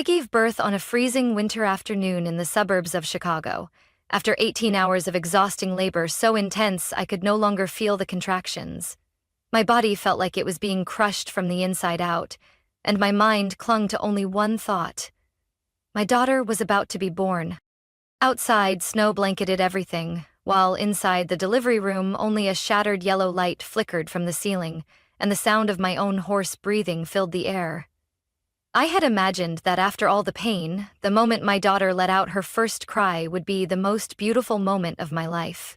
I gave birth on a freezing winter afternoon in the suburbs of Chicago, after 18 hours of exhausting labor so intense I could no longer feel the contractions. My body felt like it was being crushed from the inside out, and my mind clung to only one thought. My daughter was about to be born. Outside, snow blanketed everything, while inside the delivery room only a shattered yellow light flickered from the ceiling, and the sound of my own hoarse breathing filled the air. I had imagined that after all the pain, the moment my daughter let out her first cry would be the most beautiful moment of my life.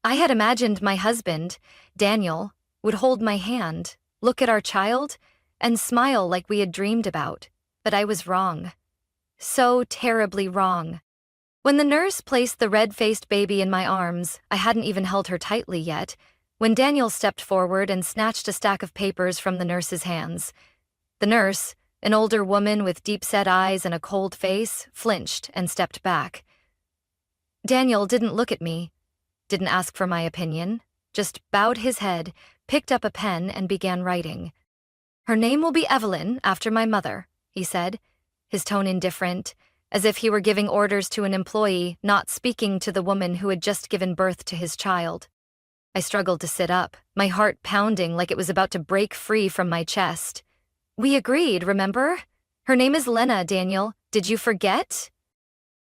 I had imagined my husband, Daniel, would hold my hand, look at our child, and smile like we had dreamed about, but I was wrong. So terribly wrong. When the nurse placed the red-faced baby in my arms, I hadn't even held her tightly yet, when Daniel stepped forward and snatched a stack of papers from the nurse's hands. The nurse, an older woman with deep-set eyes and a cold face, flinched and stepped back. Daniel didn't look at me, didn't ask for my opinion, just bowed his head, picked up a pen, and began writing. "Her name will be Evelyn, after my mother," he said, his tone indifferent, as if he were giving orders to an employee, not speaking to the woman who had just given birth to his child. I struggled to sit up, my heart pounding like it was about to break free from my chest. "We agreed, remember? Her name is Lena, Daniel. Did you forget?"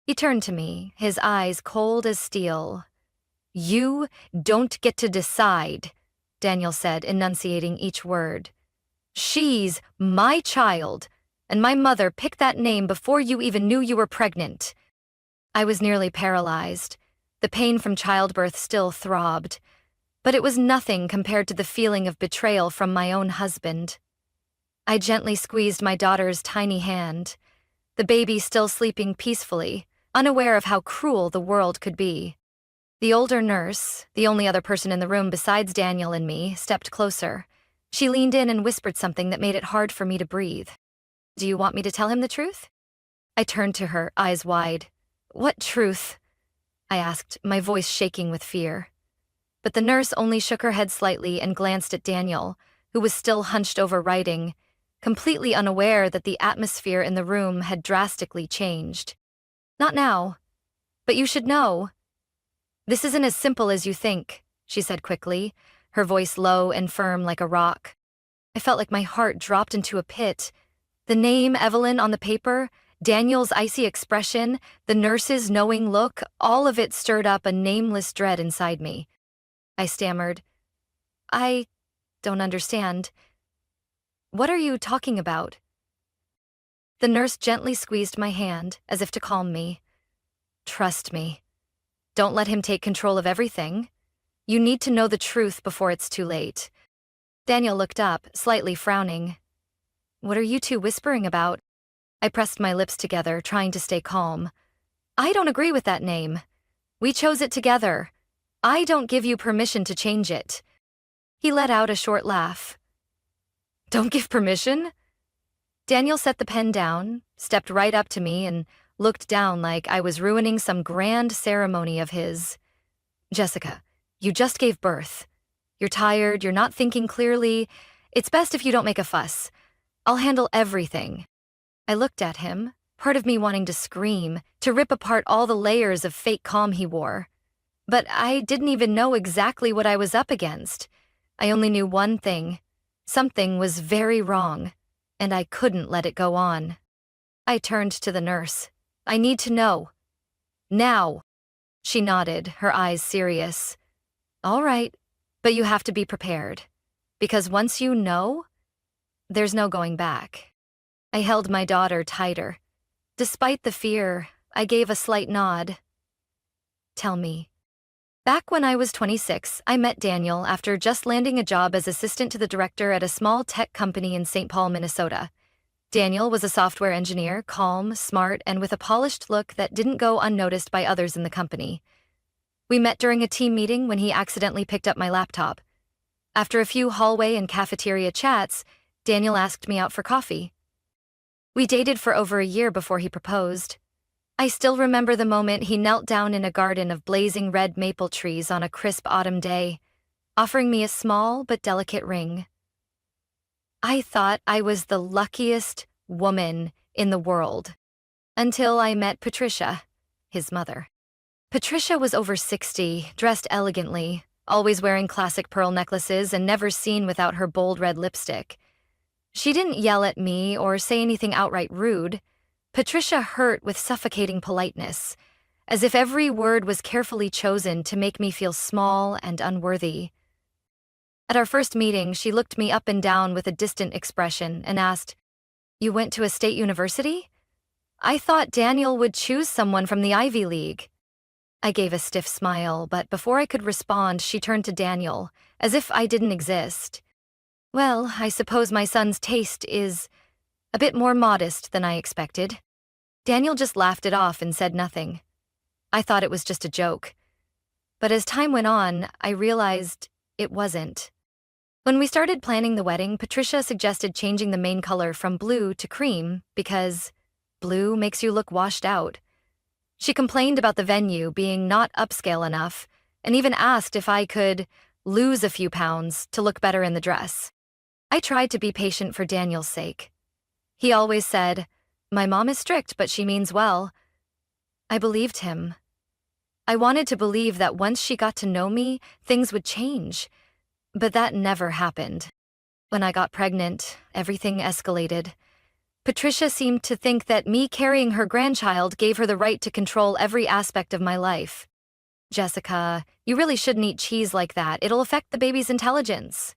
He turned to me, his eyes cold as steel. "You don't get to decide," Daniel said, enunciating each word. "She's my child, and my mother picked that name before you even knew you were pregnant." I was nearly paralyzed. The pain from childbirth still throbbed, but it was nothing compared to the feeling of betrayal from my own husband. I gently squeezed my daughter's tiny hand, the baby still sleeping peacefully, unaware of how cruel the world could be. The older nurse, the only other person in the room besides Daniel and me, stepped closer. She leaned in and whispered something that made it hard for me to breathe. "Do you want me to tell him the truth?" I turned to her, eyes wide. "What truth?" I asked, my voice shaking with fear. But the nurse only shook her head slightly and glanced at Daniel, who was still hunched over writing, completely unaware that the atmosphere in the room had drastically changed. "Not now. But you should know. This isn't as simple as you think," she said quickly, her voice low and firm like a rock. I felt like my heart dropped into a pit. The name Evelyn on the paper, Daniel's icy expression, the nurse's knowing look, all of it stirred up a nameless dread inside me. I stammered, "I don't understand. What are you talking about?" The nurse gently squeezed my hand, as if to calm me. "Trust me. Don't let him take control of everything. You need to know the truth before it's too late." Daniel looked up, slightly frowning. "What are you two whispering about?" I pressed my lips together, trying to stay calm. "I don't agree with that name. We chose it together. I don't give you permission to change it." He let out a short laugh. "Don't give permission?" Daniel set the pen down, stepped right up to me, and looked down like I was ruining some grand ceremony of his. "Jessica, you just gave birth. You're tired, you're not thinking clearly. It's best if you don't make a fuss. I'll handle everything." I looked at him, part of me wanting to scream, to rip apart all the layers of fake calm he wore. But I didn't even know exactly what I was up against. I only knew one thing. Something was very wrong, and I couldn't let it go on. I turned to the nurse. "I need to know. Now." She nodded, her eyes serious. "All right, but you have to be prepared. Because once you know, there's no going back." I held my daughter tighter. Despite the fear, I gave a slight nod. "Tell me." Back when I was 26, I met Daniel after just landing a job as assistant to the director at a small tech company in St. Paul, Minnesota. Daniel was a software engineer, calm, smart, and with a polished look that didn't go unnoticed by others in the company. We met during a team meeting when he accidentally picked up my laptop. After a few hallway and cafeteria chats, Daniel asked me out for coffee. We dated for over a year before he proposed. I still remember the moment he knelt down in a garden of blazing red maple trees on a crisp autumn day, offering me a small but delicate ring. I thought I was the luckiest woman in the world. Until I met Patricia, his mother. Patricia was over 60, dressed elegantly, always wearing classic pearl necklaces and never seen without her bold red lipstick. She didn't yell at me or say anything outright rude. Patricia hurt with suffocating politeness, as if every word was carefully chosen to make me feel small and unworthy. At our first meeting, she looked me up and down with a distant expression and asked, "You went to a state university? I thought Daniel would choose someone from the Ivy League." I gave a stiff smile, but before I could respond, she turned to Daniel, as if I didn't exist. "Well, I suppose my son's taste is a bit more modest than I expected." Daniel just laughed it off and said nothing. I thought it was just a joke. But as time went on, I realized it wasn't. When we started planning the wedding, Patricia suggested changing the main color from blue to cream because blue makes you look washed out. She complained about the venue being not upscale enough and even asked if I could lose a few pounds to look better in the dress. I tried to be patient for Daniel's sake. He always said, "My mom is strict, but she means well." I believed him. I wanted to believe that once she got to know me, things would change. But that never happened. When I got pregnant, everything escalated. Patricia seemed to think that me carrying her grandchild gave her the right to control every aspect of my life. "Jessica, you really shouldn't eat cheese like that. It'll affect the baby's intelligence."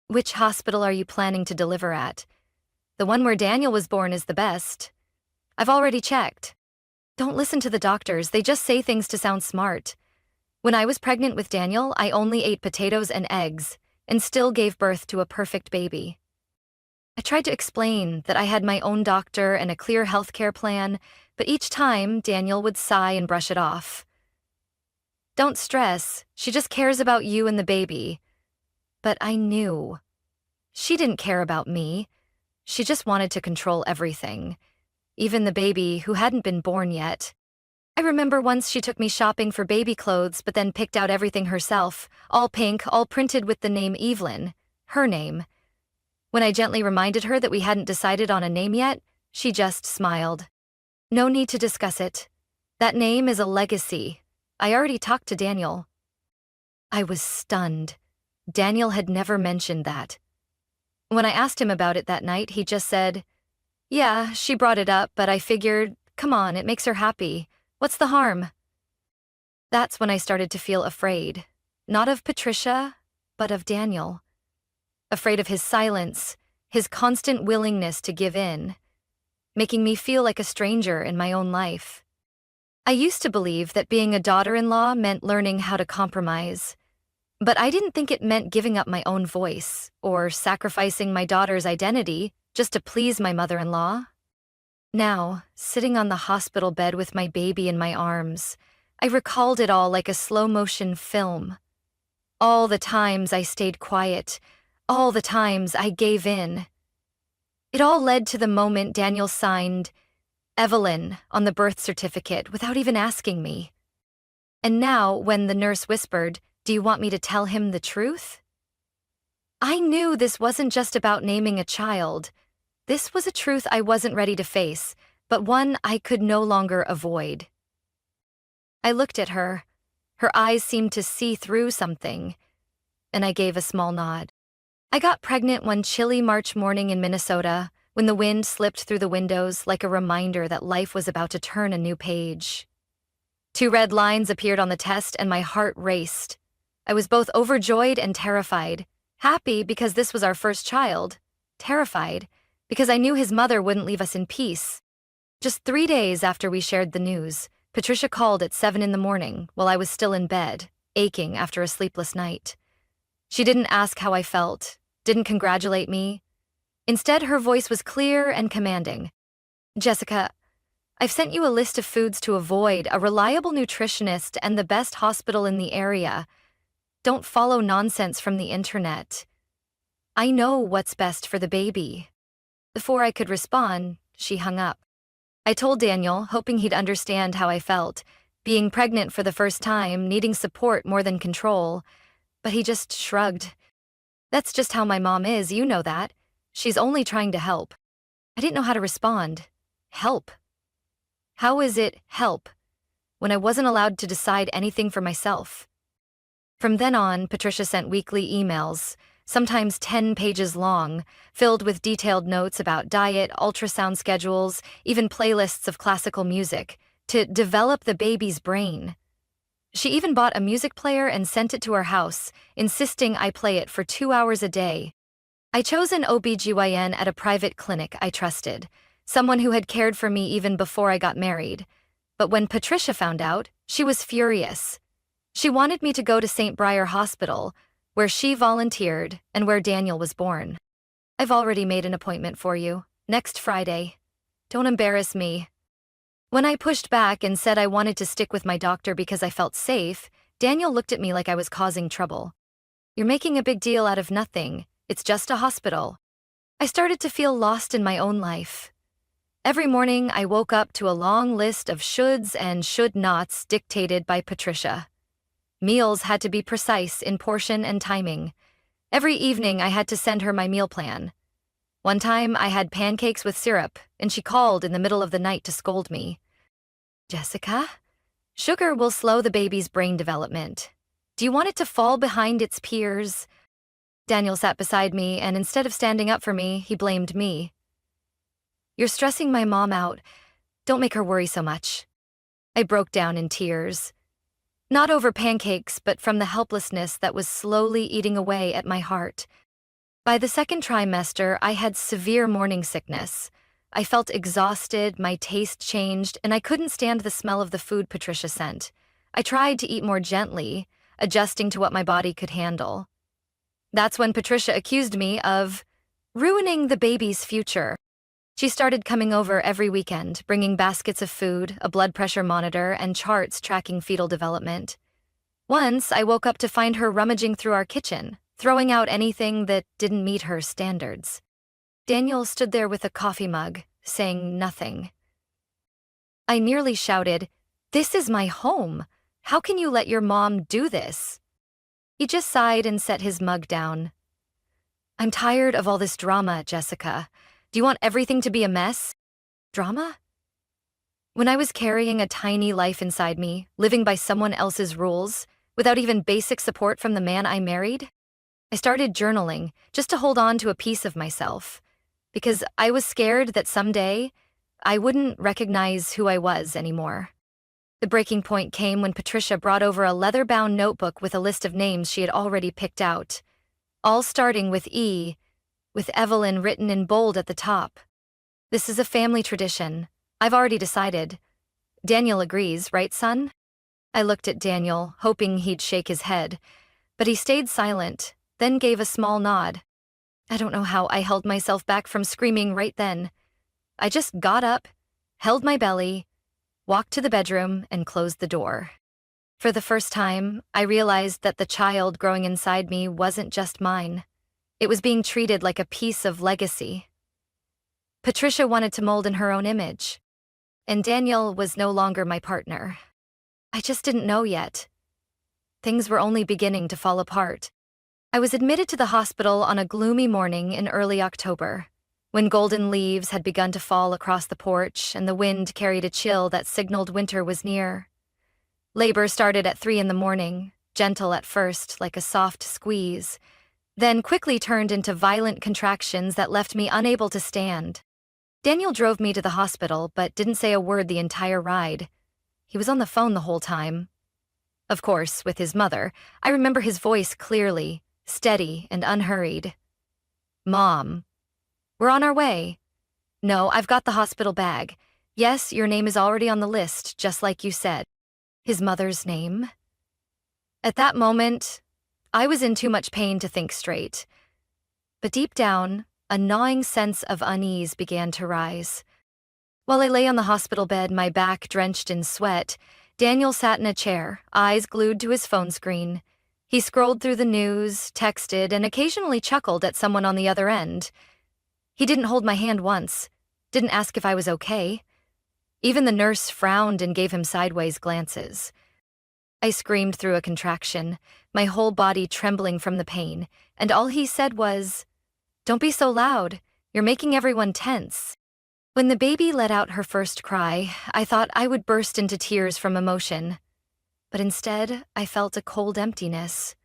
"Which hospital are you planning to deliver at?" "The one where Daniel was born is the best." "I've already checked." "Don't listen to the doctors, they just say things to sound smart." When I was pregnant with Daniel, I only ate potatoes and eggs, and still gave birth to a perfect baby. I tried to explain that I had my own doctor and a clear healthcare plan, but each time, Daniel would sigh and brush it off. "Don't stress, she just cares about you and the baby." But I knew. She didn't care about me. She just wanted to control everything, even the baby who hadn't been born yet. I remember once she took me shopping for baby clothes but then picked out everything herself, all pink, all printed with the name Evelyn, her name. When I gently reminded her that we hadn't decided on a name yet, she just smiled. "No need to discuss it. That name is a legacy. I already talked to Daniel." I was stunned. Daniel had never mentioned that. When I asked him about it that night, he just said, "Yeah, she brought it up, but I figured, come on, it makes her happy. What's the harm?" That's when I started to feel afraid. Not of Patricia, but of Daniel. Afraid of his silence, his constant willingness to give in, making me feel like a stranger in my own life. I used to believe that being a daughter-in-law meant learning how to compromise, but I didn't think it meant giving up my own voice or sacrificing my daughter's identity just to please my mother-in-law. Now, sitting on the hospital bed with my baby in my arms, I recalled it all like a slow-motion film. All the times I stayed quiet, all the times I gave in. It all led to the moment Daniel signed Evelyn on the birth certificate without even asking me. And now, when the nurse whispered, "Do you want me to tell him the truth?" I knew this wasn't just about naming a child. This was a truth I wasn't ready to face, but one I could no longer avoid. I looked at her. Her eyes seemed to see through something, and I gave a small nod. I got pregnant one chilly March morning in Minnesota when the wind slipped through the windows like a reminder that life was about to turn a new page. 2 red lines appeared on the test and my heart raced. I was both overjoyed and terrified. Happy because this was our first child. Terrified because I knew his mother wouldn't leave us in peace. Just 3 days after we shared the news, Patricia called at 7 in the morning while I was still in bed, aching after a sleepless night. She didn't ask how I felt, didn't congratulate me. Instead, her voice was clear and commanding. "Jessica, I've sent you a list of foods to avoid, a reliable nutritionist, and the best hospital in the area. Don't follow nonsense from the internet. I know what's best for the baby." Before I could respond, she hung up. I told Daniel, hoping he'd understand how I felt, being pregnant for the first time, needing support more than control, but he just shrugged. "That's just how my mom is, you know that. She's only trying to help." I didn't know how to respond. help? How is it help when I wasn't allowed to decide anything for myself? From then on, Patricia sent weekly emails, sometimes 10 pages long, filled with detailed notes about diet, ultrasound schedules, even playlists of classical music, to develop the baby's brain. She even bought a music player and sent it to her house, insisting I play it for 2 hours a day. I chose an OBGYN at a private clinic I trusted, someone who had cared for me even before I got married. But when Patricia found out, she was furious. She wanted me to go to St. Briar Hospital, where she volunteered and where Daniel was born. I've already made an appointment for you, next Friday. Don't embarrass me. When I pushed back and said I wanted to stick with my doctor because I felt safe, Daniel looked at me like I was causing trouble. You're making a big deal out of nothing. It's just a hospital. I started to feel lost in my own life. Every morning, I woke up to a long list of shoulds and should-nots dictated by Patricia. Meals had to be precise in portion and timing. Every evening, I had to send her my meal plan. One time, I had pancakes with syrup, and she called in the middle of the night to scold me. Jessica? Sugar will slow the baby's brain development. Do you want it to fall behind its peers? Daniel sat beside me, and instead of standing up for me, he blamed me. You're stressing my mom out. Don't make her worry so much. I broke down in tears. Not over pancakes, but from the helplessness that was slowly eating away at my heart. By the second trimester, I had severe morning sickness. I felt exhausted, my taste changed, and I couldn't stand the smell of the food Patricia sent. I tried to eat more gently, adjusting to what my body could handle. That's when Patricia accused me of ruining the baby's future. She started coming over every weekend, bringing baskets of food, a blood pressure monitor, and charts tracking fetal development. Once, I woke up to find her rummaging through our kitchen, throwing out anything that didn't meet her standards. Daniel stood there with a coffee mug, saying nothing. I nearly shouted, "This is my home. How can you let your mom do this?" He just sighed and set his mug down. I'm tired of all this drama, Jessica. Do you want everything to be a mess? Drama? When I was carrying a tiny life inside me, living by someone else's rules, without even basic support from the man I married, I started journaling just to hold on to a piece of myself, because I was scared that someday I wouldn't recognize who I was anymore. The breaking point came when Patricia brought over a leather-bound notebook with a list of names she had already picked out, all starting with E, with Evelyn written in bold at the top. This is a family tradition. I've already decided. Daniel agrees, right, son? I looked at Daniel, hoping he'd shake his head, but he stayed silent, then gave a small nod. I don't know how I held myself back from screaming right then. I just got up, held my belly, walked to the bedroom, and closed the door. For the first time, I realized that the child growing inside me wasn't just mine. It was being treated like a piece of legacy. Patricia wanted to mold in her own image, and Daniel was no longer my partner. I just didn't know yet. Things were only beginning to fall apart. I was admitted to the hospital on a gloomy morning in early October, when golden leaves had begun to fall across the porch and the wind carried a chill that signaled winter was near. Labor started at 3 a.m, gentle at first, like a soft squeeze, then quickly turned into violent contractions that left me unable to stand. Daniel drove me to the hospital, but didn't say a word the entire ride. He was on the phone the whole time. Of course, with his mother, I remember his voice clearly, steady and unhurried. Mom, we're on our way. No, I've got the hospital bag. Yes, your name is already on the list, just like you said. His mother's name? At that moment, I was in too much pain to think straight. But deep down, a gnawing sense of unease began to rise. While I lay on the hospital bed, my back drenched in sweat, Daniel sat in a chair, eyes glued to his phone screen. He scrolled through the news, texted, and occasionally chuckled at someone on the other end. He didn't hold my hand once, didn't ask if I was okay. Even the nurse frowned and gave him sideways glances. I screamed through a contraction, my whole body trembling from the pain, and all he said was, "Don't be so loud. You're making everyone tense." When the baby let out her first cry, I thought I would burst into tears from emotion, but instead I felt a cold emptiness.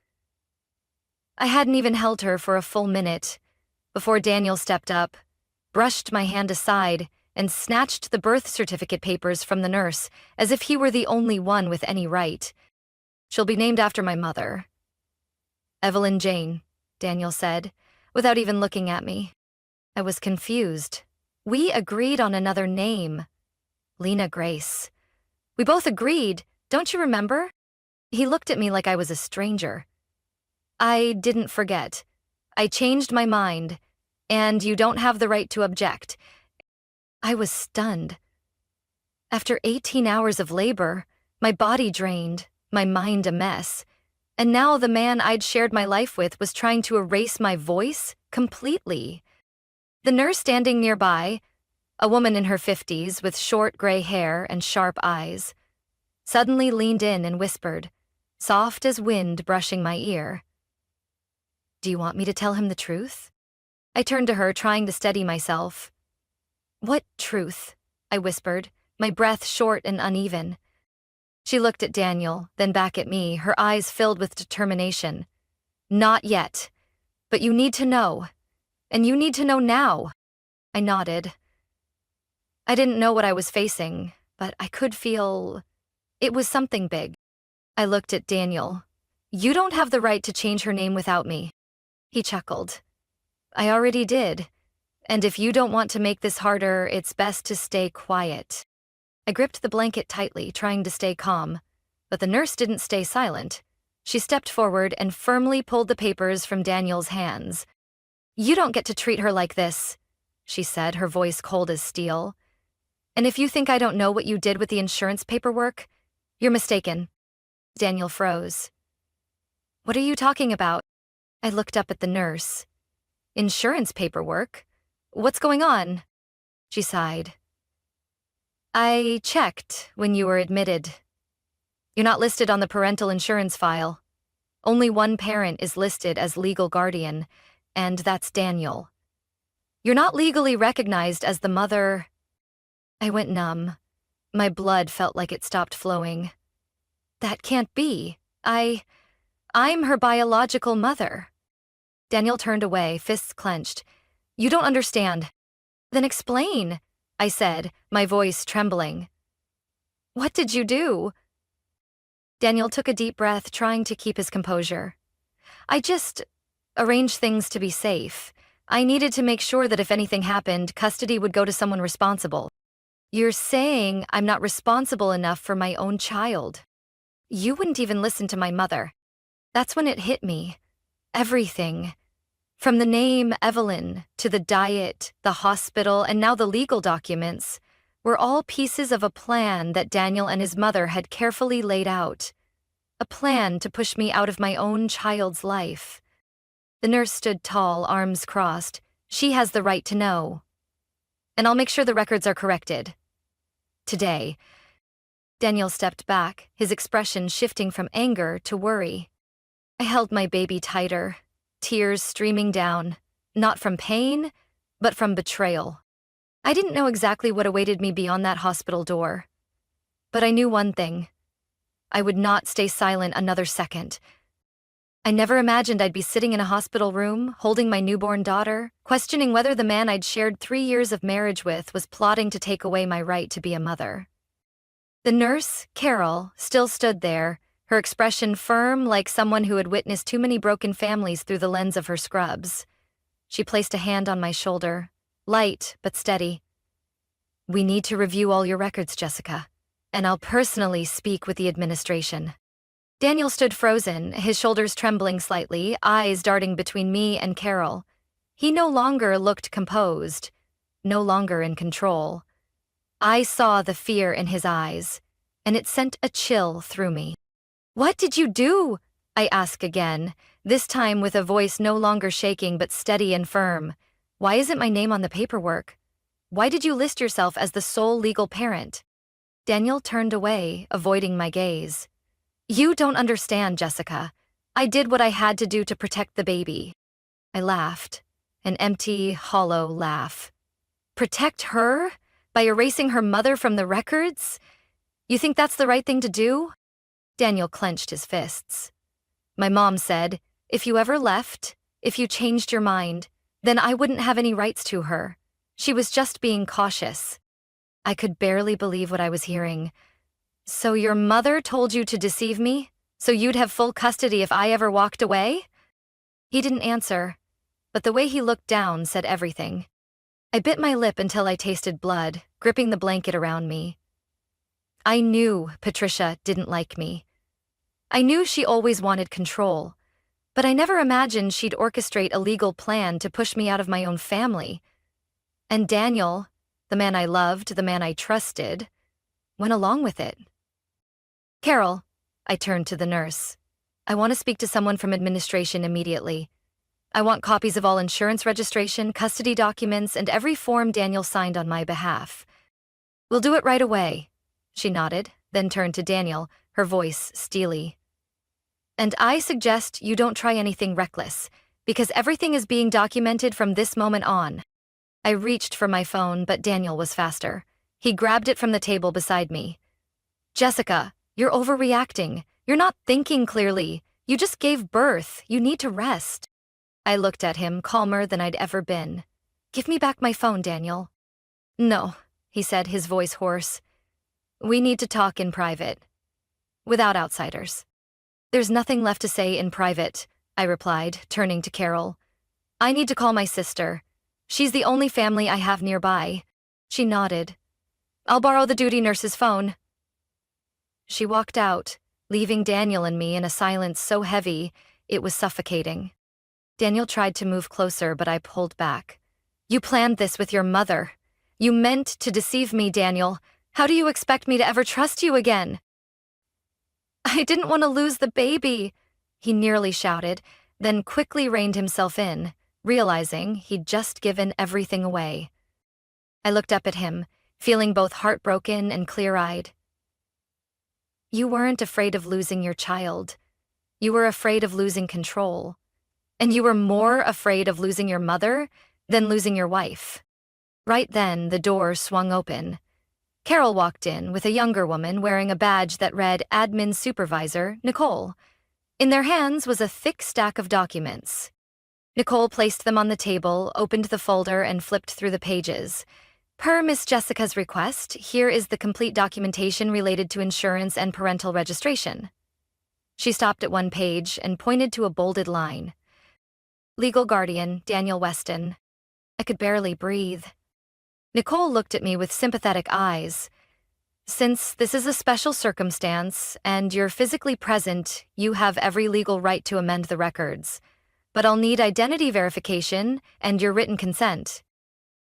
I hadn't even held her for a full minute before Daniel stepped up, brushed my hand aside, and snatched the birth certificate papers from the nurse as if he were the only one with any right. "She'll be named after my mother." "Evelyn Jane," Daniel said, without even looking at me. I was confused. We agreed on another name. Lena Grace. We both agreed, don't you remember? He looked at me like I was a stranger. I didn't forget. I changed my mind, and you don't have the right to object. I was stunned. After 18 hours of labor, my body drained, my mind a mess, and now the man I'd shared my life with was trying to erase my voice completely. The nurse standing nearby, a woman in her 50s with short gray hair and sharp eyes, suddenly leaned in and whispered, soft as wind brushing my ear, "Do you want me to tell him the truth?" I turned to her, trying to steady myself. "What truth?" I whispered, my breath short and uneven. She looked at Daniel, then back at me, her eyes filled with determination. "Not yet. But you need to know. And you need to know now." I nodded. I didn't know what I was facing, but I could feel it was something big. I looked at Daniel. "You don't have the right to change her name without me." He chuckled. "I already did. And if you don't want to make this harder, it's best to stay quiet." I gripped the blanket tightly, trying to stay calm, but the nurse didn't stay silent. She stepped forward and firmly pulled the papers from Daniel's hands. "You don't get to treat her like this," she said, her voice cold as steel. "And if you think I don't know what you did with the insurance paperwork, you're mistaken." Daniel froze. "What are you talking about?" I looked up at the nurse. "Insurance paperwork? What's going on?" She sighed. "I checked when you were admitted. You're not listed on the parental insurance file. Only one parent is listed as legal guardian, and that's Daniel. You're not legally recognized as the mother." I went numb. My blood felt like it stopped flowing. "That can't be. I'm her biological mother." Daniel turned away, fists clenched. "You don't understand." "Then explain," I said, my voice trembling. "What did you do?" Daniel took a deep breath, trying to keep his composure. "I just arranged things to be safe. I needed to make sure that if anything happened, custody would go to someone responsible." "You're saying I'm not responsible enough for my own child. You wouldn't even listen to my mother." That's when it hit me. Everything. From the name Evelyn to the diet, the hospital, and now the legal documents were all pieces of a plan that Daniel and his mother had carefully laid out. A plan to push me out of my own child's life. The nurse stood tall, arms crossed. "She has the right to know. And I'll make sure the records are corrected. Today." Daniel stepped back, his expression shifting from anger to worry. I held my baby tighter, tears streaming down, not from pain, but from betrayal. I didn't know exactly what awaited me beyond that hospital door. But I knew one thing. I would not stay silent another second. I never imagined I'd be sitting in a hospital room, holding my newborn daughter, questioning whether the man I'd shared 3 years of marriage with was plotting to take away my right to be a mother. The nurse, Carol, still stood there, her expression firm like someone who had witnessed too many broken families through the lens of her scrubs. She placed a hand on my shoulder, light but steady. "We need to review all your records, Jessica, and I'll personally speak with the administration." Daniel stood frozen, his shoulders trembling slightly, eyes darting between me and Carol. He no longer looked composed, no longer in control. I saw the fear in his eyes, and it sent a chill through me. "What did you do?" I asked again, this time with a voice no longer shaking but steady and firm. "Why isn't my name on the paperwork? Why did you list yourself as the sole legal parent?" Daniel turned away, avoiding my gaze. "You don't understand, Jessica. I did what I had to do to protect the baby." I laughed, an empty, hollow laugh. Protect her? By erasing her mother from the records? You think that's the right thing to do? Daniel clenched his fists. My mom said, if you ever left, if you changed your mind, then I wouldn't have any rights to her. She was just being cautious. I could barely believe what I was hearing. So your mother told you to deceive me? So you'd have full custody if I ever walked away? He didn't answer, but the way he looked down said everything. I bit my lip until I tasted blood, gripping the blanket around me. I knew Patricia didn't like me. I knew she always wanted control, but I never imagined she'd orchestrate a legal plan to push me out of my own family. And Daniel, the man I loved, the man I trusted, went along with it. Carol, I turned to the nurse. I want to speak to someone from administration immediately. I want copies of all insurance registration, custody documents, and every form Daniel signed on my behalf. We'll do it right away. She nodded, then turned to Daniel, her voice steely. And I suggest you don't try anything reckless, because everything is being documented from this moment on. I reached for my phone, but Daniel was faster. He grabbed it from the table beside me. Jessica, you're overreacting. You're not thinking clearly. You just gave birth. You need to rest. I looked at him, calmer than I'd ever been. Give me back my phone, Daniel. No, he said, his voice hoarse. We need to talk in private. Without outsiders. There's nothing left to say in private, I replied, turning to Carol. I need to call my sister. She's the only family I have nearby. She nodded. I'll borrow the duty nurse's phone. She walked out, leaving Daniel and me in a silence so heavy, it was suffocating. Daniel tried to move closer, but I pulled back. You planned this with your mother. You meant to deceive me, Daniel. How do you expect me to ever trust you again? I didn't want to lose the baby, he nearly shouted, then quickly reined himself in, realizing he'd just given everything away. I looked up at him, feeling both heartbroken and clear-eyed. You weren't afraid of losing your child. You were afraid of losing control. And you were more afraid of losing your mother than losing your wife. Right then, the door swung open. Carol walked in with a younger woman wearing a badge that read Admin Supervisor, Nicole. In their hands was a thick stack of documents. Nicole placed them on the table, opened the folder, and flipped through the pages. Per Miss Jessica's request, here is the complete documentation related to insurance and parental registration. She stopped at one page and pointed to a bolded line. Legal guardian, Daniel Weston. I could barely breathe. Nicole looked at me with sympathetic eyes. Since this is a special circumstance and you're physically present, you have every legal right to amend the records. But I'll need identity verification and your written consent.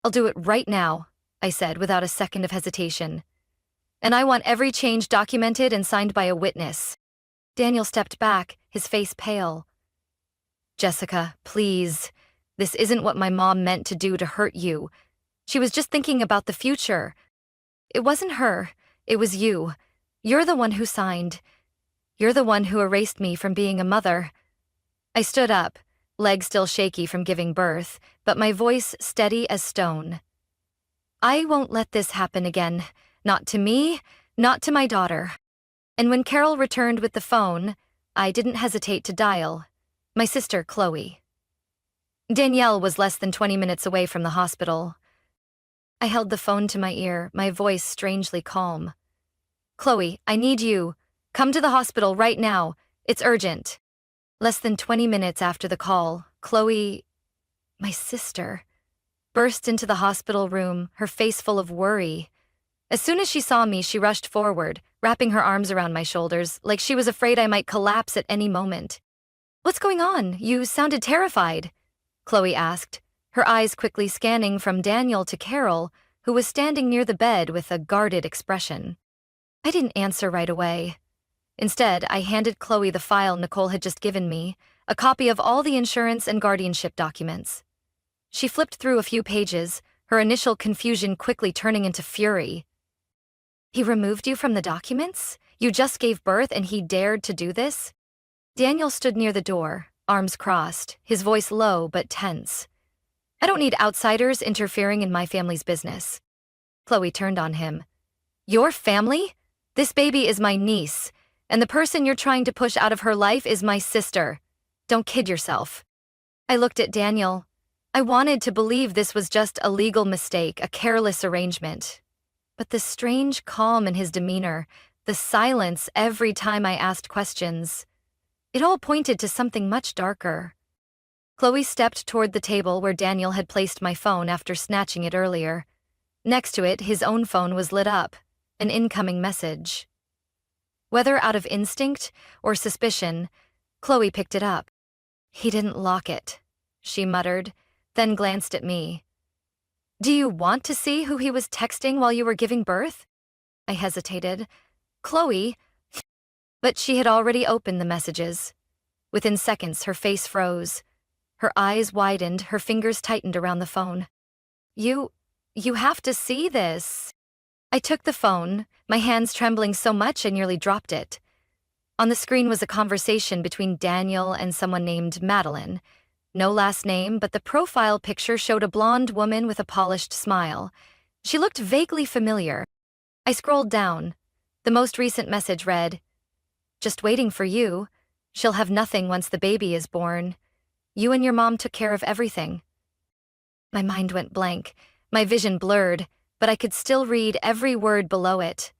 I'll do it right now, I said without a second of hesitation. And I want every change documented and signed by a witness. Daniel stepped back, his face pale. Jessica, please. This isn't what my mom meant to do to hurt you. She was just thinking about the future. It wasn't her. It was you. You're the one who signed. You're the one who erased me from being a mother. I stood up, legs still shaky from giving birth, but my voice steady as stone. I won't let this happen again. Not to me, not to my daughter. And when Carol returned with the phone, I didn't hesitate to dial. My sister, Chloe. Danielle was less than 20 minutes away from the hospital. I held the phone to my ear, my voice strangely calm. Chloe, I need you. Come to the hospital right now. It's urgent. Less than 20 minutes after the call, Chloe, my sister, burst into the hospital room, her face full of worry. As soon as she saw me, she rushed forward, wrapping her arms around my shoulders, like she was afraid I might collapse at any moment. What's going on? You sounded terrified, Chloe asked, her eyes quickly scanning from Daniel to Carol, who was standing near the bed with a guarded expression. I didn't answer right away. Instead, I handed Chloe the file Nicole had just given me, a copy of all the insurance and guardianship documents. She flipped through a few pages, her initial confusion quickly turning into fury. He removed you from the documents? You just gave birth and he dared to do this? Daniel stood near the door, arms crossed, his voice low but tense. I don't need outsiders interfering in my family's business. Chloe turned on him. Your family? This baby is my niece, and the person you're trying to push out of her life is my sister. Don't kid yourself. I looked at Daniel. I wanted to believe this was just a legal mistake, a careless arrangement. But the strange calm in his demeanor, the silence every time I asked questions, it all pointed to something much darker. Chloe stepped toward the table where Daniel had placed my phone after snatching it earlier. Next to it, his own phone was lit up, an incoming message. Whether out of instinct or suspicion, Chloe picked it up. He didn't lock it, she muttered, then glanced at me. Do you want to see who he was texting while you were giving birth? I hesitated. Chloe. But she had already opened the messages. Within seconds, her face froze. Her eyes widened, her fingers tightened around the phone. You have to see this. I took the phone, my hands trembling so much I nearly dropped it. On the screen was a conversation between Daniel and someone named Madeline. No last name, but the profile picture showed a blonde woman with a polished smile. She looked vaguely familiar. I scrolled down. The most recent message read, "Just waiting for you. She'll have nothing once the baby is born. You and your mom took care of everything." My mind went blank, my vision blurred, but I could still read every word below it.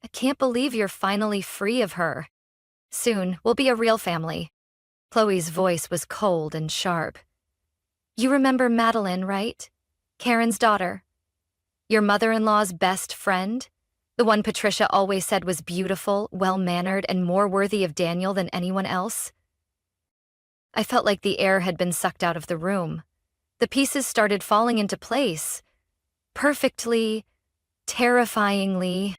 I can't believe you're finally free of her. Soon, we'll be a real family. Chloe's voice was cold and sharp. You remember Madeline, right? Karen's daughter. Your mother-in-law's best friend? The one Patricia always said was beautiful, well-mannered, and more worthy of Daniel than anyone else? I felt like the air had been sucked out of the room. The pieces started falling into place. Perfectly, terrifyingly.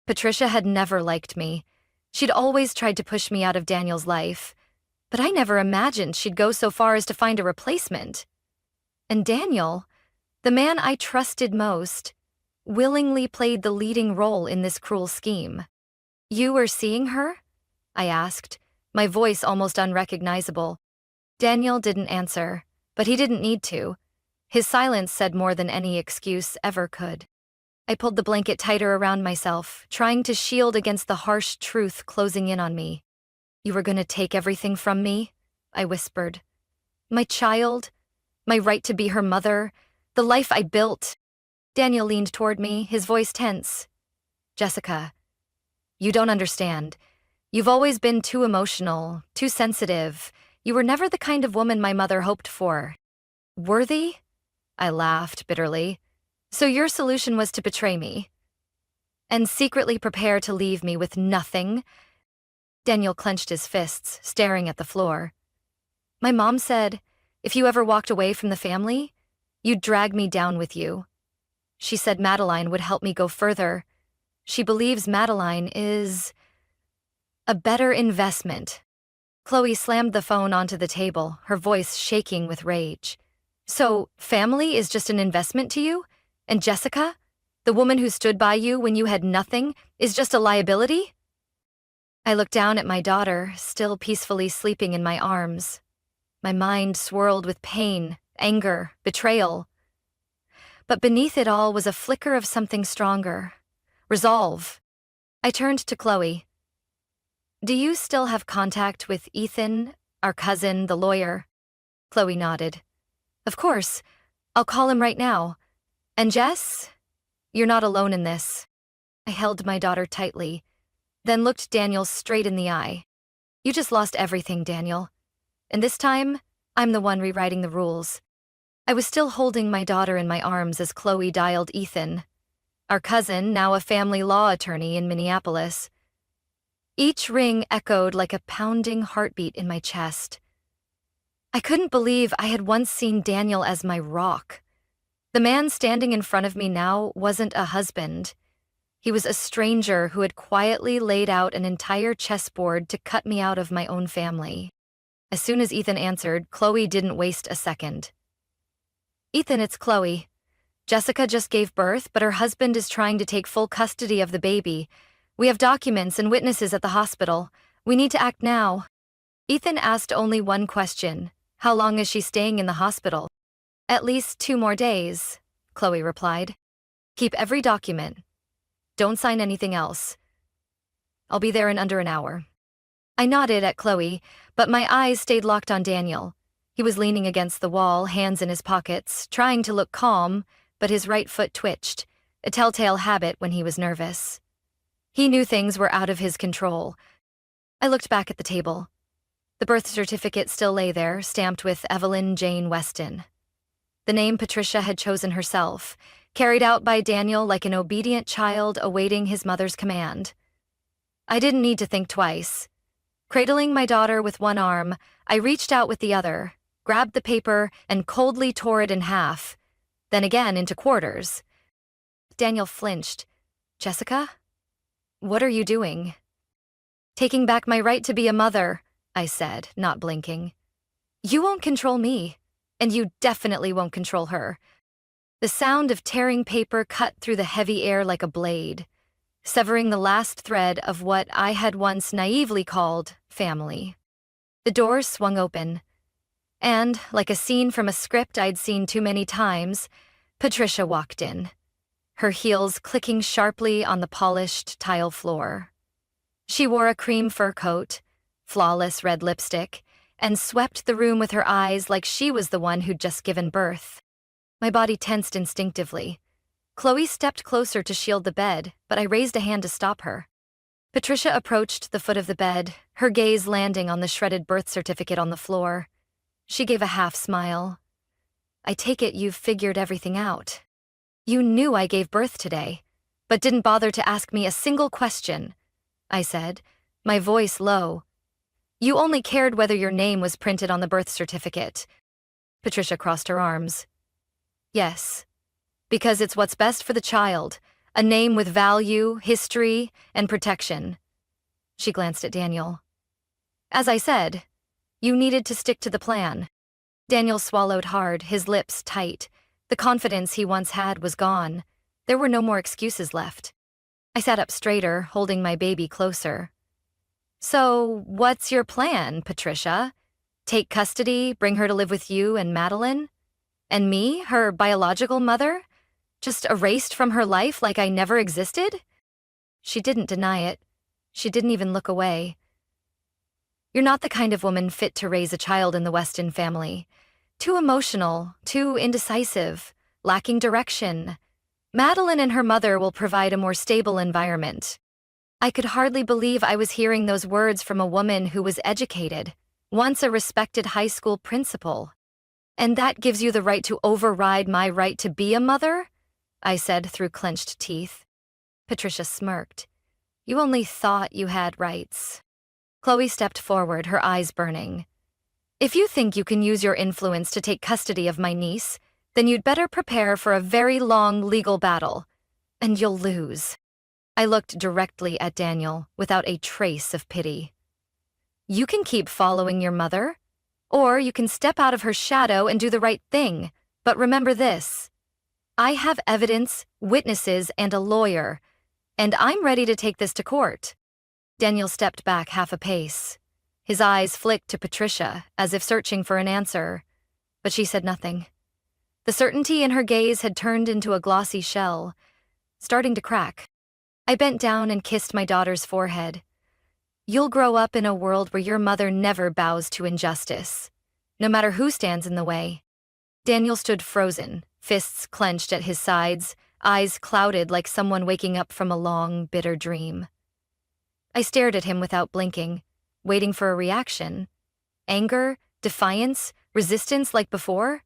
Patricia had never liked me. She'd always tried to push me out of Daniel's life, but I never imagined she'd go so far as to find a replacement. And Daniel, the man I trusted most, willingly played the leading role in this cruel scheme. You were seeing her? I asked, my voice almost unrecognizable. Daniel didn't answer, but he didn't need to. His silence said more than any excuse ever could. I pulled the blanket tighter around myself, trying to shield against the harsh truth closing in on me. You were going to take everything from me? I whispered. My child, my right to be her mother, the life I built. Daniel leaned toward me, his voice tense. Jessica, you don't understand. You've always been too emotional, too sensitive. You were never the kind of woman my mother hoped for. Worthy? I laughed bitterly. So your solution was to betray me? And secretly prepare to leave me with nothing? Daniel clenched his fists, staring at the floor. My mom said, if you ever walked away from the family, you'd drag me down with you. She said Madeline would help me go further. She believes Madeline is a better investment. Chloe slammed the phone onto the table, her voice shaking with rage. So, family is just an investment to you? And Jessica, the woman who stood by you when you had nothing, is just a liability? I looked down at my daughter, still peacefully sleeping in my arms. My mind swirled with pain, anger, betrayal. But beneath it all was a flicker of something stronger. Resolve. I turned to Chloe. Do you still have contact with Ethan, our cousin, the lawyer? Chloe nodded. Of course. I'll call him right now. And Jess, you're not alone in this. I held my daughter tightly, then looked Daniel straight in the eye. You just lost everything, Daniel. And this time, I'm the one rewriting the rules. I was still holding my daughter in my arms as Chloe dialed Ethan, our cousin, now a family law attorney in Minneapolis. Each ring echoed like a pounding heartbeat in my chest. I couldn't believe I had once seen Daniel as my rock. The man standing in front of me now wasn't a husband. He was a stranger who had quietly laid out an entire chessboard to cut me out of my own family. As soon as Ethan answered, Chloe didn't waste a second. Ethan, it's Chloe. Jessica just gave birth, but her husband is trying to take full custody of the baby. We have documents and witnesses at the hospital. We need to act now. Ethan asked only one question. How long is she staying in the hospital? At least 2 more days, Chloe replied. Keep every document. Don't sign anything else. I'll be there in under an hour. I nodded at Chloe, but my eyes stayed locked on Daniel. He was leaning against the wall, hands in his pockets, trying to look calm, but his right foot twitched, a telltale habit when he was nervous. He knew things were out of his control. I looked back at the table. The birth certificate still lay there, stamped with Evelyn Jane Weston. The name Patricia had chosen herself, carried out by Daniel like an obedient child awaiting his mother's command. I didn't need to think twice. Cradling my daughter with one arm, I reached out with the other, grabbed the paper, and coldly tore it in half, then again into quarters. Daniel flinched. Jessica? What are you doing? Taking back my right to be a mother, I said, not blinking. You won't control me, and you definitely won't control her. The sound of tearing paper cut through the heavy air like a blade, severing the last thread of what I had once naively called family. The door swung open, and, like a scene from a script I'd seen too many times, Patricia walked in, her heels clicking sharply on the polished tile floor. She wore a cream fur coat, flawless red lipstick, and swept the room with her eyes like she was the one who'd just given birth. My body tensed instinctively. Chloe stepped closer to shield the bed, but I raised a hand to stop her. Patricia approached the foot of the bed, her gaze landing on the shredded birth certificate on the floor. She gave a half smile. I take it you've figured everything out. You knew I gave birth today, but didn't bother to ask me a single question, I said, my voice low. You only cared whether your name was printed on the birth certificate. Patricia crossed her arms. Yes, because it's what's best for the child, a name with value, history, and protection. She glanced at Daniel. As I said, you needed to stick to the plan. Daniel swallowed hard, his lips tight. The confidence he once had was gone. There were no more excuses left. I sat up straighter, holding my baby closer. So, what's your plan, Patricia? Take custody, bring her to live with you and Madeline? And me, her biological mother? Just erased from her life like I never existed? She didn't deny it. She didn't even look away. You're not the kind of woman fit to raise a child in the Weston family. Too emotional, too indecisive, lacking direction. Madeline and her mother will provide a more stable environment. I could hardly believe I was hearing those words from a woman who was educated, once a respected high school principal. And that gives you the right to override my right to be a mother? I said through clenched teeth. Patricia smirked. You only thought you had rights. Chloe stepped forward, her eyes burning. If you think you can use your influence to take custody of my niece, then you'd better prepare for a very long legal battle. And you'll lose. I looked directly at Daniel, without a trace of pity. You can keep following your mother, or you can step out of her shadow and do the right thing. But remember this. I have evidence, witnesses, and a lawyer, and I'm ready to take this to court. Daniel stepped back half a pace. His eyes flicked to Patricia, as if searching for an answer, but she said nothing. The certainty in her gaze had turned into a glossy shell, starting to crack. I bent down and kissed my daughter's forehead. You'll grow up in a world where your mother never bows to injustice, no matter who stands in the way. Daniel stood frozen, fists clenched at his sides, eyes clouded like someone waking up from a long, bitter dream. I stared at him without blinking, waiting for a reaction. Anger, defiance, resistance like before?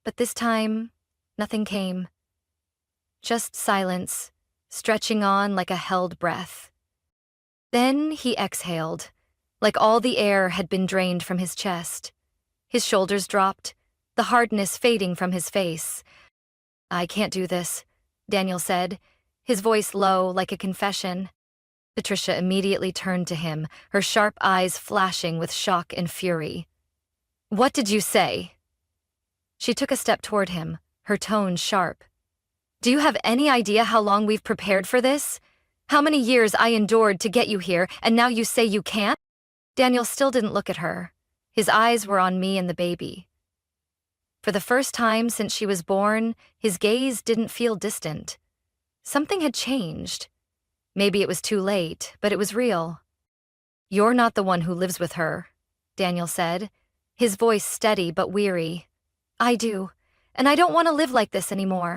But this time, nothing came. Just silence, stretching on like a held breath. Then he exhaled, like all the air had been drained from his chest. His shoulders dropped, the hardness fading from his face. I can't do this, Daniel said, his voice low like a confession. Patricia immediately turned to him, her sharp eyes flashing with shock and fury. What did you say? She took a step toward him, her tone sharp. Do you have any idea how long we've prepared for this? How many years I endured to get you here, and now you say you can't? Daniel still didn't look at her. His eyes were on me and the baby. For the first time since she was born, his gaze didn't feel distant. Something had changed. Maybe it was too late, but it was real. "You're not the one who lives with her," Daniel said, his voice steady but weary. "I do, and I don't want to live like this anymore."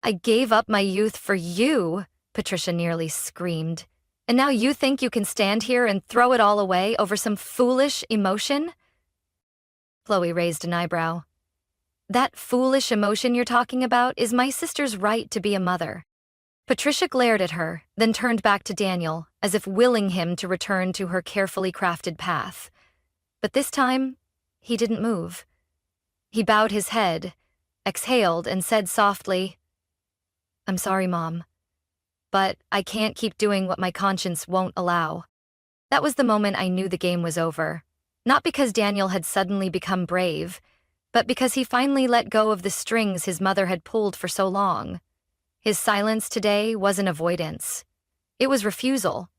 "I gave up my youth for you," Patricia nearly screamed. "And now you think you can stand here and throw it all away over some foolish emotion?" Chloe raised an eyebrow. "That foolish emotion you're talking about is my sister's right to be a mother." Patricia glared at her, then turned back to Daniel, as if willing him to return to her carefully crafted path. But this time, he didn't move. He bowed his head, exhaled, and said softly, "I'm sorry, Mom, but I can't keep doing what my conscience won't allow." That was the moment I knew the game was over. Not because Daniel had suddenly become brave, but because he finally let go of the strings his mother had pulled for so long. His silence today wasn't avoidance. It was refusal.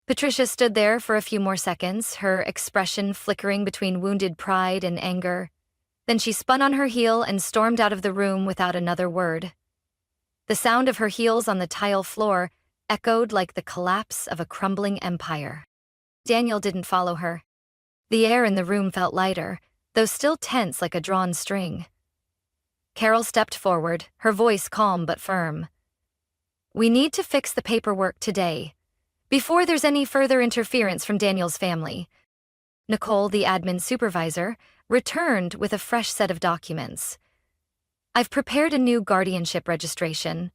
Patricia stood there for a few more seconds, her expression flickering between wounded pride and anger. Then she spun on her heel and stormed out of the room without another word. The sound of her heels on the tile floor echoed like the collapse of a crumbling empire. Daniel didn't follow her. The air in the room felt lighter, though still tense like a drawn string. Carol stepped forward, her voice calm but firm. "We need to fix the paperwork today, before there's any further interference from Daniel's family." Nicole, the admin supervisor, returned with a fresh set of documents. "I've prepared a new guardianship registration.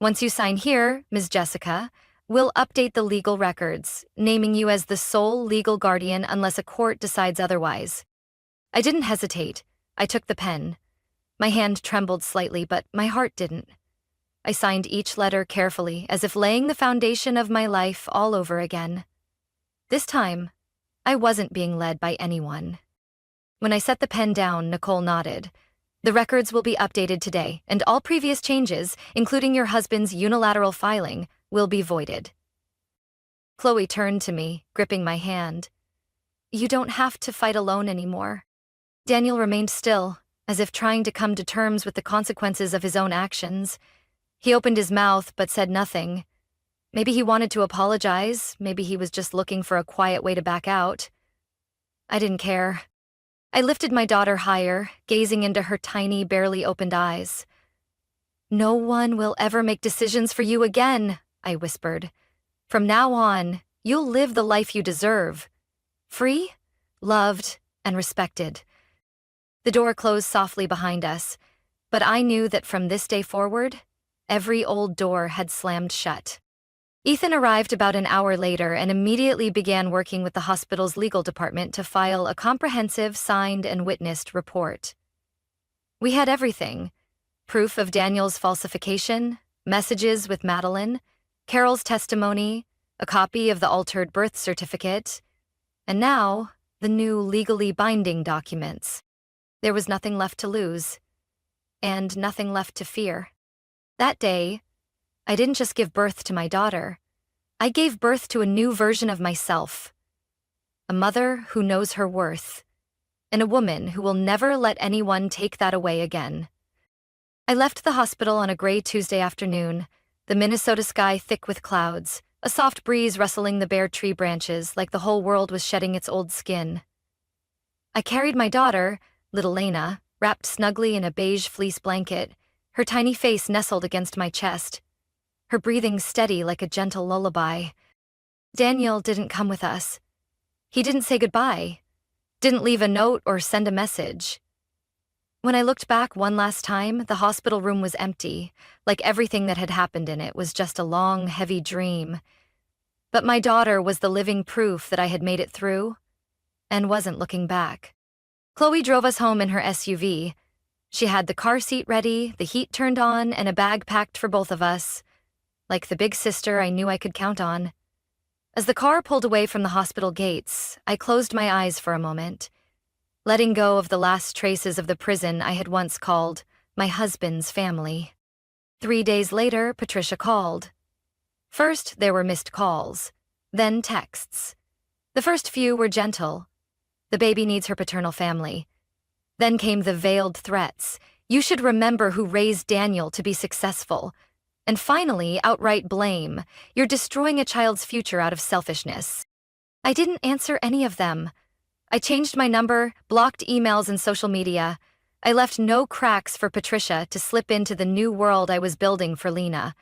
Once you sign here, Ms. Jessica, we'll update the legal records, naming you as the sole legal guardian unless a court decides otherwise." I didn't hesitate. I took the pen. My hand trembled slightly, but my heart didn't. I signed each letter carefully, as if laying the foundation of my life all over again. This time, I wasn't being led by anyone. When I set the pen down, Nicole nodded. "The records will be updated today, and all previous changes, including your husband's unilateral filing, will be voided." Chloe turned to me, gripping my hand. "You don't have to fight alone anymore." Daniel remained still, as if trying to come to terms with the consequences of his own actions. He opened his mouth but said nothing. Maybe he wanted to apologize, maybe he was just looking for a quiet way to back out. I didn't care. I lifted my daughter higher, gazing into her tiny, barely opened eyes. "No one will ever make decisions for you again," I whispered. "From now on, you'll live the life you deserve. Free, loved, and respected." The door closed softly behind us, but I knew that from this day forward, every old door had slammed shut. Ethan arrived about an hour later and immediately began working with the hospital's legal department to file a comprehensive signed and witnessed report. We had everything: proof of Daniel's falsification, messages with Madeline, Carol's testimony, a copy of the altered birth certificate, and now the new legally binding documents. There was nothing left to lose, and nothing left to fear. That day, I didn't just give birth to my daughter. I gave birth to a new version of myself. A mother who knows her worth, and a woman who will never let anyone take that away again. I left the hospital on a gray Tuesday afternoon, the Minnesota sky thick with clouds, a soft breeze rustling the bare tree branches like the whole world was shedding its old skin. I carried my daughter, little Lena, wrapped snugly in a beige fleece blanket, her tiny face nestled against my chest, her breathing steady like a gentle lullaby. Daniel didn't come with us. He didn't say goodbye, didn't leave a note or send a message. When I looked back one last time, the hospital room was empty, like everything that had happened in it was just a long, heavy dream. But my daughter was the living proof that I had made it through, and wasn't looking back. Chloe drove us home in her SUV. She had the car seat ready, the heat turned on, and a bag packed for both of us, like the big sister I knew I could count on. As the car pulled away from the hospital gates, I closed my eyes for a moment, letting go of the last traces of the prison I had once called my husband's family. 3 days later, Patricia called. First, there were missed calls, then texts. The first few were gentle. "The baby needs her paternal family." Then came the veiled threats. You should remember who raised Daniel to be successful. And finally, outright blame. You're destroying a child's future out of selfishness. I didn't answer any of them. I changed my number, blocked emails and social media. I left no cracks for Patricia to slip into the new world I was building for Lena.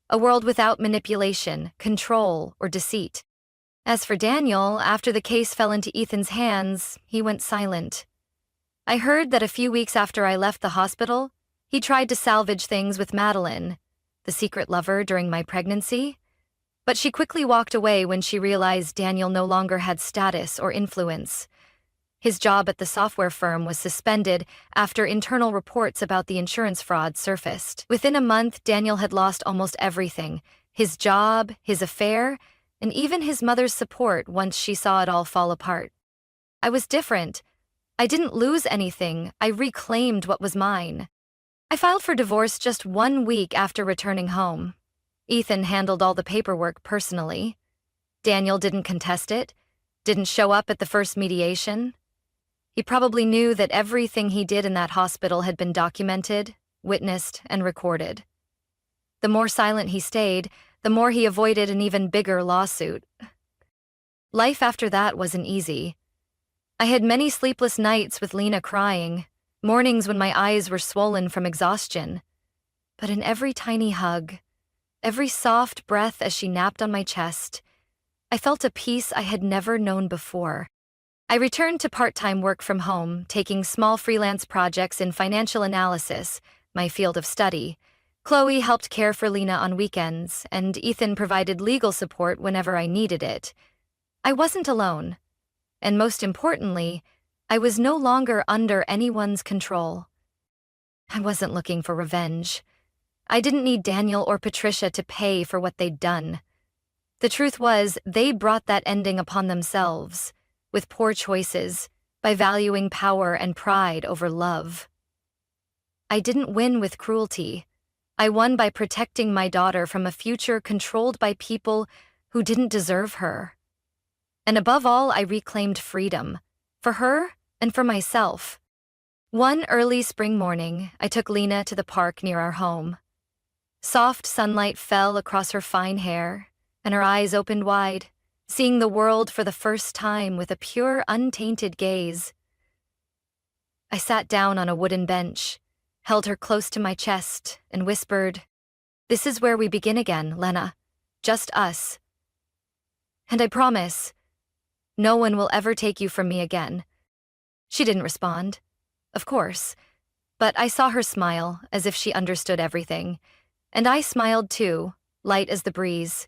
A world without manipulation, control, or deceit. As for Daniel, after the case fell into Ethan's hands, he went silent. I heard that a few weeks after I left the hospital, he tried to salvage things with Madeline, the secret lover during my pregnancy. But she quickly walked away when she realized Daniel no longer had status or influence. His job at the software firm was suspended after internal reports about the insurance fraud surfaced. Within a month, Daniel had lost almost everything: his job, his affair, and even his mother's support once she saw it all fall apart. I was different. I didn't lose anything. I reclaimed what was mine. I filed for divorce just 1 week after returning home. Ethan handled all the paperwork personally. Daniel didn't contest it, didn't show up at the first mediation. He probably knew that everything he did in that hospital had been documented, witnessed, and recorded. The more silent he stayed, the more he avoided an even bigger lawsuit. Life after that wasn't easy. I had many sleepless nights with Lena crying, mornings when my eyes were swollen from exhaustion. But in every tiny hug, every soft breath as she napped on my chest, I felt a peace I had never known before. I returned to part-time work from home, taking small freelance projects in financial analysis, my field of study. Chloe helped care for Lena on weekends, and Ethan provided legal support whenever I needed it. I wasn't alone. And most importantly, I was no longer under anyone's control. I wasn't looking for revenge. I didn't need Daniel or Patricia to pay for what they'd done. The truth was, they brought that ending upon themselves, with poor choices, by valuing power and pride over love. I didn't win with cruelty. I won by protecting my daughter from a future controlled by people who didn't deserve her. And above all, I reclaimed freedom, for her and for myself. One early spring morning, I took Lena to the park near our home. Soft sunlight fell across her fine hair, and her eyes opened wide, seeing the world for the first time with a pure, untainted gaze. I sat down on a wooden bench, held her close to my chest, and whispered, "This is where we begin again, Lena. Just us. And I promise, no one will ever take you from me again." She didn't respond, of course, but I saw her smile as if she understood everything, and I smiled too, light as the breeze.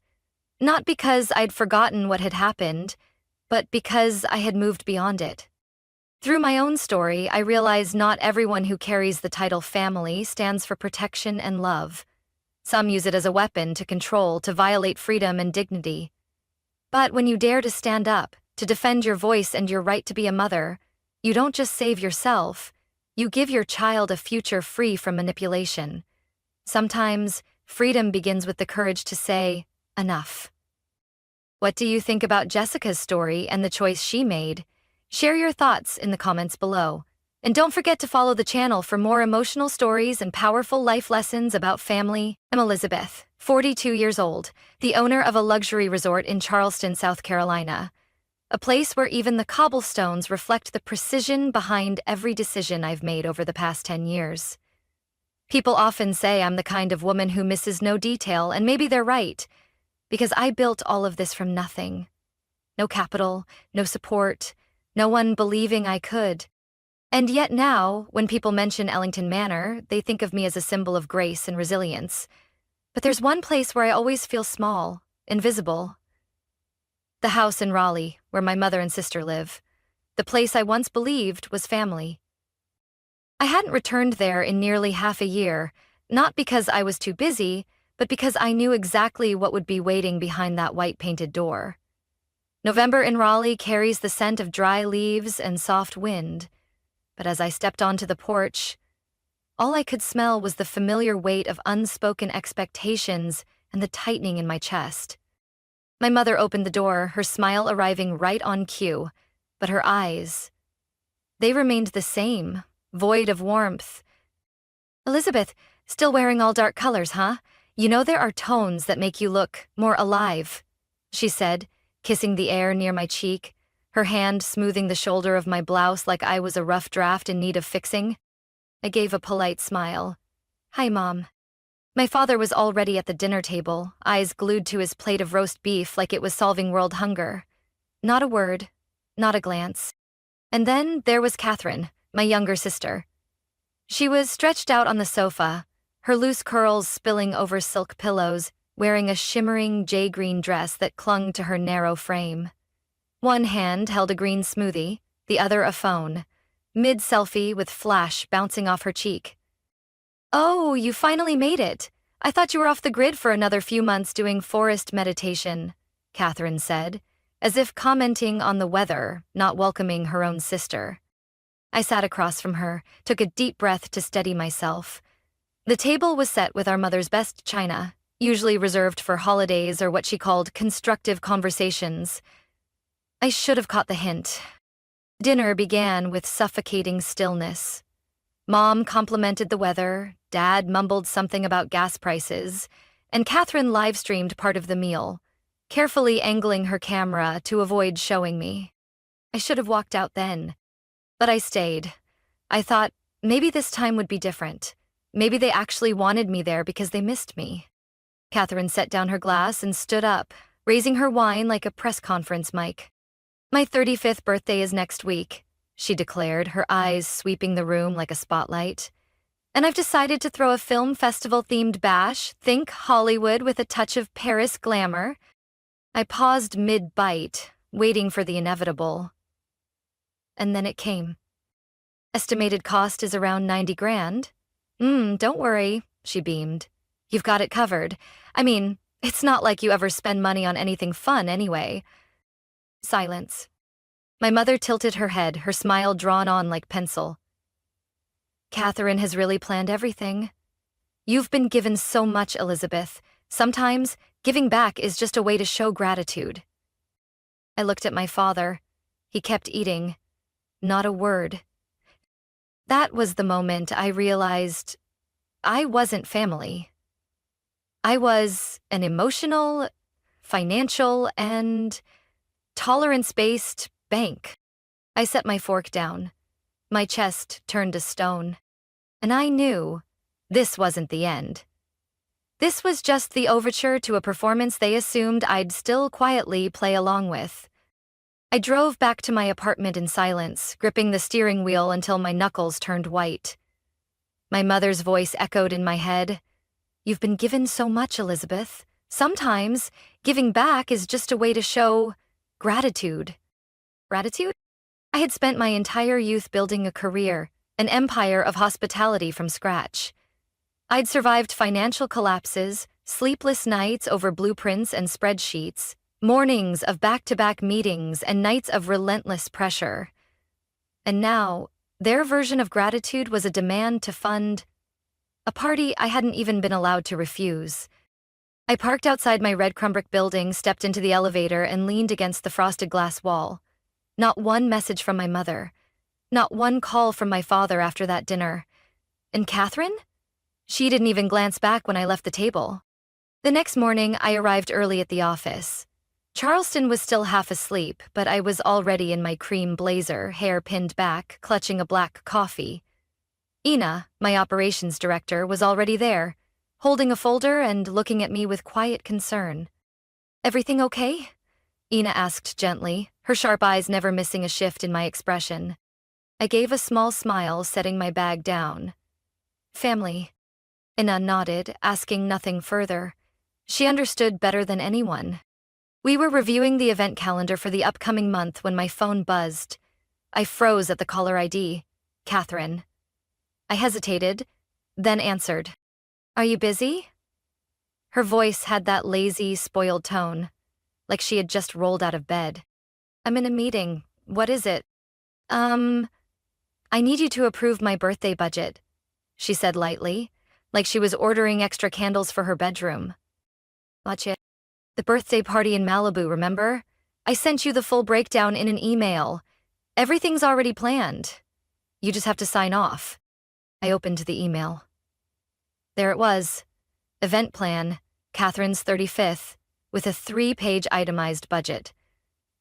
Not because I'd forgotten what had happened, but because I had moved beyond it. Through my own story, I realized not everyone who carries the title family stands for protection and love. Some use it as a weapon to control, to violate freedom and dignity. But when you dare to stand up, to defend your voice and your right to be a mother, you don't just save yourself, you give your child a future free from manipulation. Sometimes, freedom begins with the courage to say, enough. What do you think about Jessica's story and the choice she made? Share your thoughts in the comments below. And don't forget to follow the channel for more emotional stories and powerful life lessons about family. I'm Elizabeth, 42 years old, the owner of a luxury resort in Charleston, South Carolina. A place where even the cobblestones reflect the precision behind every decision I've made over the past 10 years. People often say I'm the kind of woman who misses no detail, and maybe they're right, because I built all of this from nothing. No capital, no support, no one believing I could. And yet now, when people mention Ellington Manor, they think of me as a symbol of grace and resilience. But there's one place where I always feel small, invisible. The house in Raleigh, where my mother and sister live. The place I once believed was family. I hadn't returned there in nearly half a year, not because I was too busy, but because I knew exactly what would be waiting behind that white-painted door. November in Raleigh carries the scent of dry leaves and soft wind, but as I stepped onto the porch, all I could smell was the familiar weight of unspoken expectations and the tightening in my chest. My mother opened the door, her smile arriving right on cue, but her eyes, they remained the same, void of warmth. Elizabeth, still wearing all dark colors, huh? You know there are tones that make you look more alive, she said, kissing the air near my cheek, her hand smoothing the shoulder of my blouse like I was a rough draft in need of fixing. I gave a polite smile. Hi, Mom. My father was already at the dinner table, eyes glued to his plate of roast beef like it was solving world hunger. Not a word, not a glance. And then there was Catherine, my younger sister. She was stretched out on the sofa, her loose curls spilling over silk pillows, wearing a shimmering jay-green dress that clung to her narrow frame. One hand held a green smoothie, the other a phone, mid-selfie with flash bouncing off her cheek. Oh, you finally made it. I thought you were off the grid for another few months doing forest meditation, Catherine said, as if commenting on the weather, not welcoming her own sister. I sat across from her, took a deep breath to steady myself. The table was set with our mother's best china, usually reserved for holidays or what she called constructive conversations. I should have caught the hint. Dinner began with suffocating stillness. Mom complimented the weather, Dad mumbled something about gas prices, and Catherine live-streamed part of the meal, carefully angling her camera to avoid showing me. I should have walked out then, but I stayed. I thought maybe this time would be different. Maybe they actually wanted me there because they missed me. Catherine set down her glass and stood up, raising her wine like a press conference mic. My 35th birthday is next week, she declared, her eyes sweeping the room like a spotlight. And I've decided to throw a film festival-themed bash, think Hollywood with a touch of Paris glamour. I paused mid-bite, waiting for the inevitable. And then it came. Estimated cost is around 90 grand. Don't worry, she beamed. You've got it covered. I mean, it's not like you ever spend money on anything fun anyway. Silence. My mother tilted her head, her smile drawn on like pencil. Catherine has really planned everything. You've been given so much, Elizabeth. Sometimes, giving back is just a way to show gratitude. I looked at my father. He kept eating. Not a word. That was the moment I realized I wasn't family. I was an emotional, financial, and tolerance-based bank. I set my fork down. My chest turned to stone. And I knew this wasn't the end. This was just the overture to a performance they assumed I'd still quietly play along with. I drove back to my apartment in silence, gripping the steering wheel until my knuckles turned white. My mother's voice echoed in my head. You've been given so much, Elizabeth. Sometimes, giving back is just a way to show gratitude. Gratitude? I had spent my entire youth building a career, an empire of hospitality from scratch. I'd survived financial collapses, sleepless nights over blueprints and spreadsheets, mornings of back-to-back meetings and nights of relentless pressure. And now, their version of gratitude was a demand to fund a party I hadn't even been allowed to refuse. I parked outside my red crumb-brick building, stepped into the elevator, and leaned against the frosted glass wall. Not one message from my mother. Not one call from my father after that dinner. And Catherine? She didn't even glance back when I left the table. The next morning, I arrived early at the office. Charleston was still half asleep, but I was already in my cream blazer, hair pinned back, clutching a black coffee. Ina, my operations director, was already there, holding a folder and looking at me with quiet concern. Everything okay? Ina asked gently, her sharp eyes never missing a shift in my expression. I gave a small smile, setting my bag down. Family. Ina nodded, asking nothing further. She understood better than anyone. We were reviewing the event calendar for the upcoming month when my phone buzzed. I froze at the caller ID. Catherine. I hesitated, then answered. Are you busy? Her voice had that lazy, spoiled tone, like she had just rolled out of bed. I'm in a meeting. What is it? I need you to approve my birthday budget, she said lightly, like she was ordering extra candles for her bedroom. Watch it. The birthday party in Malibu, remember? I sent you the full breakdown in an email. Everything's already planned. You just have to sign off. I opened the email. There it was. Event plan, Catherine's 35th, with a 3-page itemized budget.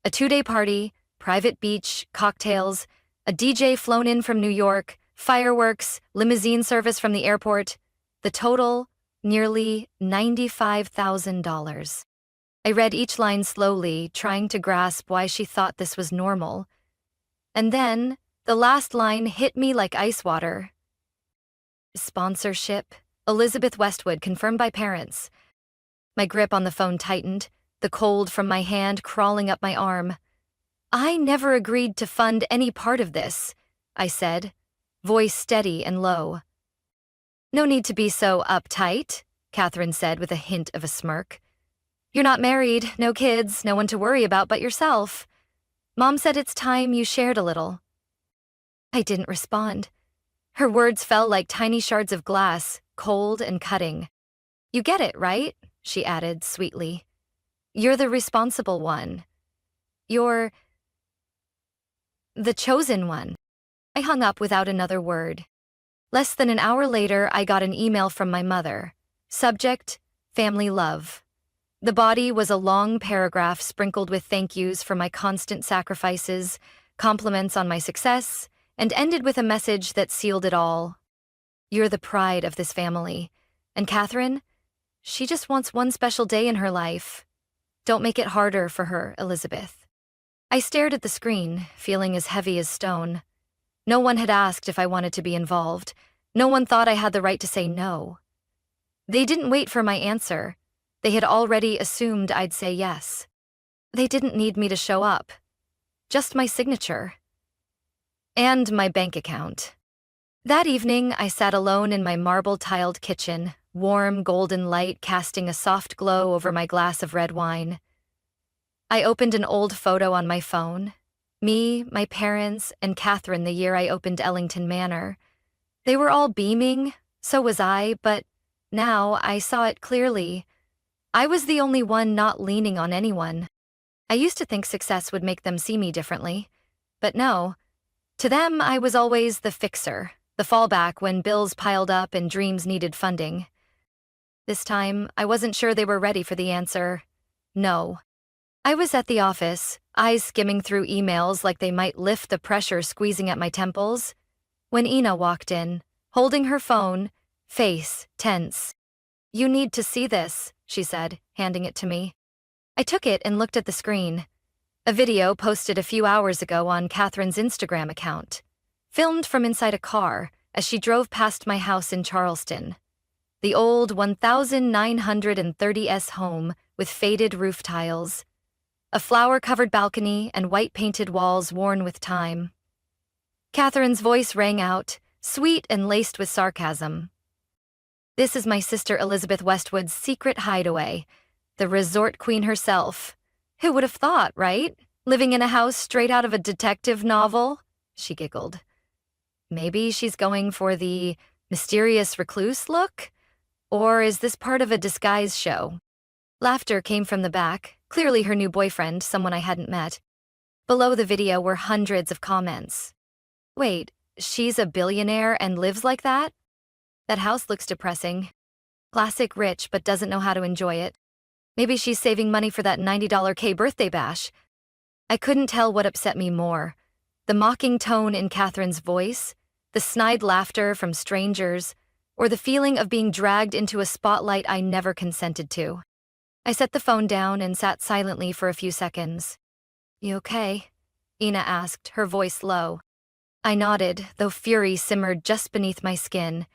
A 2-day party, private beach, cocktails, a DJ flown in from New York, fireworks, limousine service from the airport. The total, nearly $95,000. I read each line slowly, trying to grasp why she thought this was normal. And then, the last line hit me like ice water. Sponsorship, Elizabeth Westwood, confirmed by parents. My grip on the phone tightened, the cold from my hand crawling up my arm. I never agreed to fund any part of this, I said, voice steady and low. No need to be so uptight, Catherine said with a hint of a smirk. You're not married, no kids, no one to worry about but yourself. Mom said it's time you shared a little. I didn't respond. Her words fell like tiny shards of glass, cold and cutting. You get it, right? She added sweetly. You're the responsible one. You're the chosen one. I hung up without another word. Less than an hour later, I got an email from my mother. Subject, family love. The body was a long paragraph sprinkled with thank yous for my constant sacrifices, compliments on my success, and ended with a message that sealed it all. You're the pride of this family. And Catherine, she just wants one special day in her life. Don't make it harder for her, Elizabeth. I stared at the screen, feeling as heavy as stone. No one had asked if I wanted to be involved. No one thought I had the right to say no. They didn't wait for my answer. They had already assumed I'd say yes. They didn't need me to show up. Just my signature. And my bank account. That evening, I sat alone in my marble-tiled kitchen, warm golden light casting a soft glow over my glass of red wine. I opened an old photo on my phone. Me, my parents, and Catherine the year I opened Ellington Manor. They were all beaming, so was I, but now I saw it clearly. I was the only one not leaning on anyone. I used to think success would make them see me differently, but no. To them, I was always the fixer, the fallback when bills piled up and dreams needed funding. This time, I wasn't sure they were ready for the answer. No. I was at the office, eyes skimming through emails like they might lift the pressure squeezing at my temples, when Ina walked in, holding her phone, face tense. You need to see this, she said, handing it to me. I took it and looked at the screen. A video posted a few hours ago on Catherine's Instagram account, filmed from inside a car as she drove past my house in Charleston. The old 1930s home with faded roof tiles, a flower-covered balcony and white-painted walls worn with time. Catherine's voice rang out, sweet and laced with sarcasm. This is my sister Elizabeth Westwood's secret hideaway, the resort queen herself. Who would have thought, right? Living in a house straight out of a detective novel? She giggled. Maybe she's going for the mysterious recluse look? Or is this part of a disguise show? Laughter came from the back, clearly her new boyfriend, someone I hadn't met. Below the video were hundreds of comments. Wait, she's a billionaire and lives like that? That house looks depressing. Classic rich but doesn't know how to enjoy it. Maybe she's saving money for that $90K birthday bash. I couldn't tell what upset me more. The mocking tone in Catherine's voice, the snide laughter from strangers, or the feeling of being dragged into a spotlight I never consented to. I set the phone down and sat silently for a few seconds. You okay? Ina asked, her voice low. I nodded, though fury simmered just beneath my skin.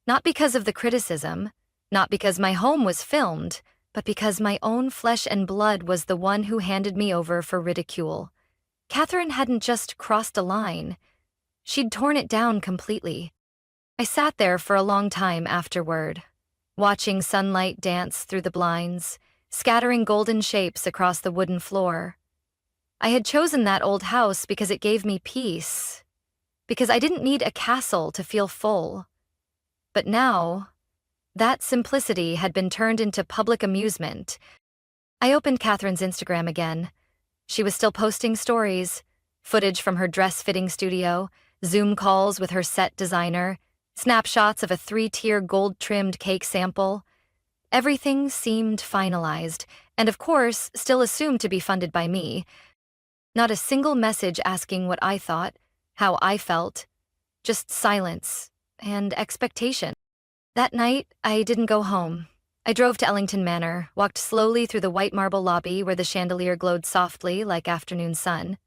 Not because of the criticism, not because my home was filmed, but because my own flesh and blood was the one who handed me over for ridicule. Catherine hadn't just crossed a line. She'd torn it down completely. I sat there for a long time afterward, watching sunlight dance through the blinds, scattering golden shapes across the wooden floor. I had chosen that old house because it gave me peace, because I didn't need a castle to feel full. But now, that simplicity had been turned into public amusement. I opened Catherine's Instagram again. She was still posting stories, footage from her dress-fitting studio, Zoom calls with her set designer, snapshots of a 3-tier gold-trimmed cake sample. Everything seemed finalized, and of course, still assumed to be funded by me. Not a single message asking what I thought, how I felt, just silence and expectation. That night, I didn't go home. I drove to Ellington Manor, walked slowly through the white marble lobby where the chandelier glowed softly like afternoon sun.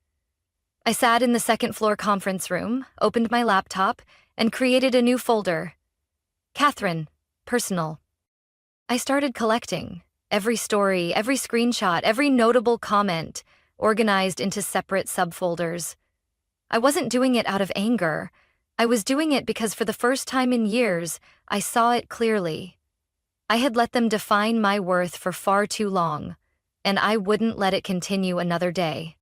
I sat in the second-floor conference room, opened my laptop, and created a new folder. Catherine, personal. I started collecting. Every story, every screenshot, every notable comment, organized into separate subfolders. I wasn't doing it out of anger. I was doing it because for the first time in years, I saw it clearly. I had let them define my worth for far too long, and I wouldn't let it continue another day.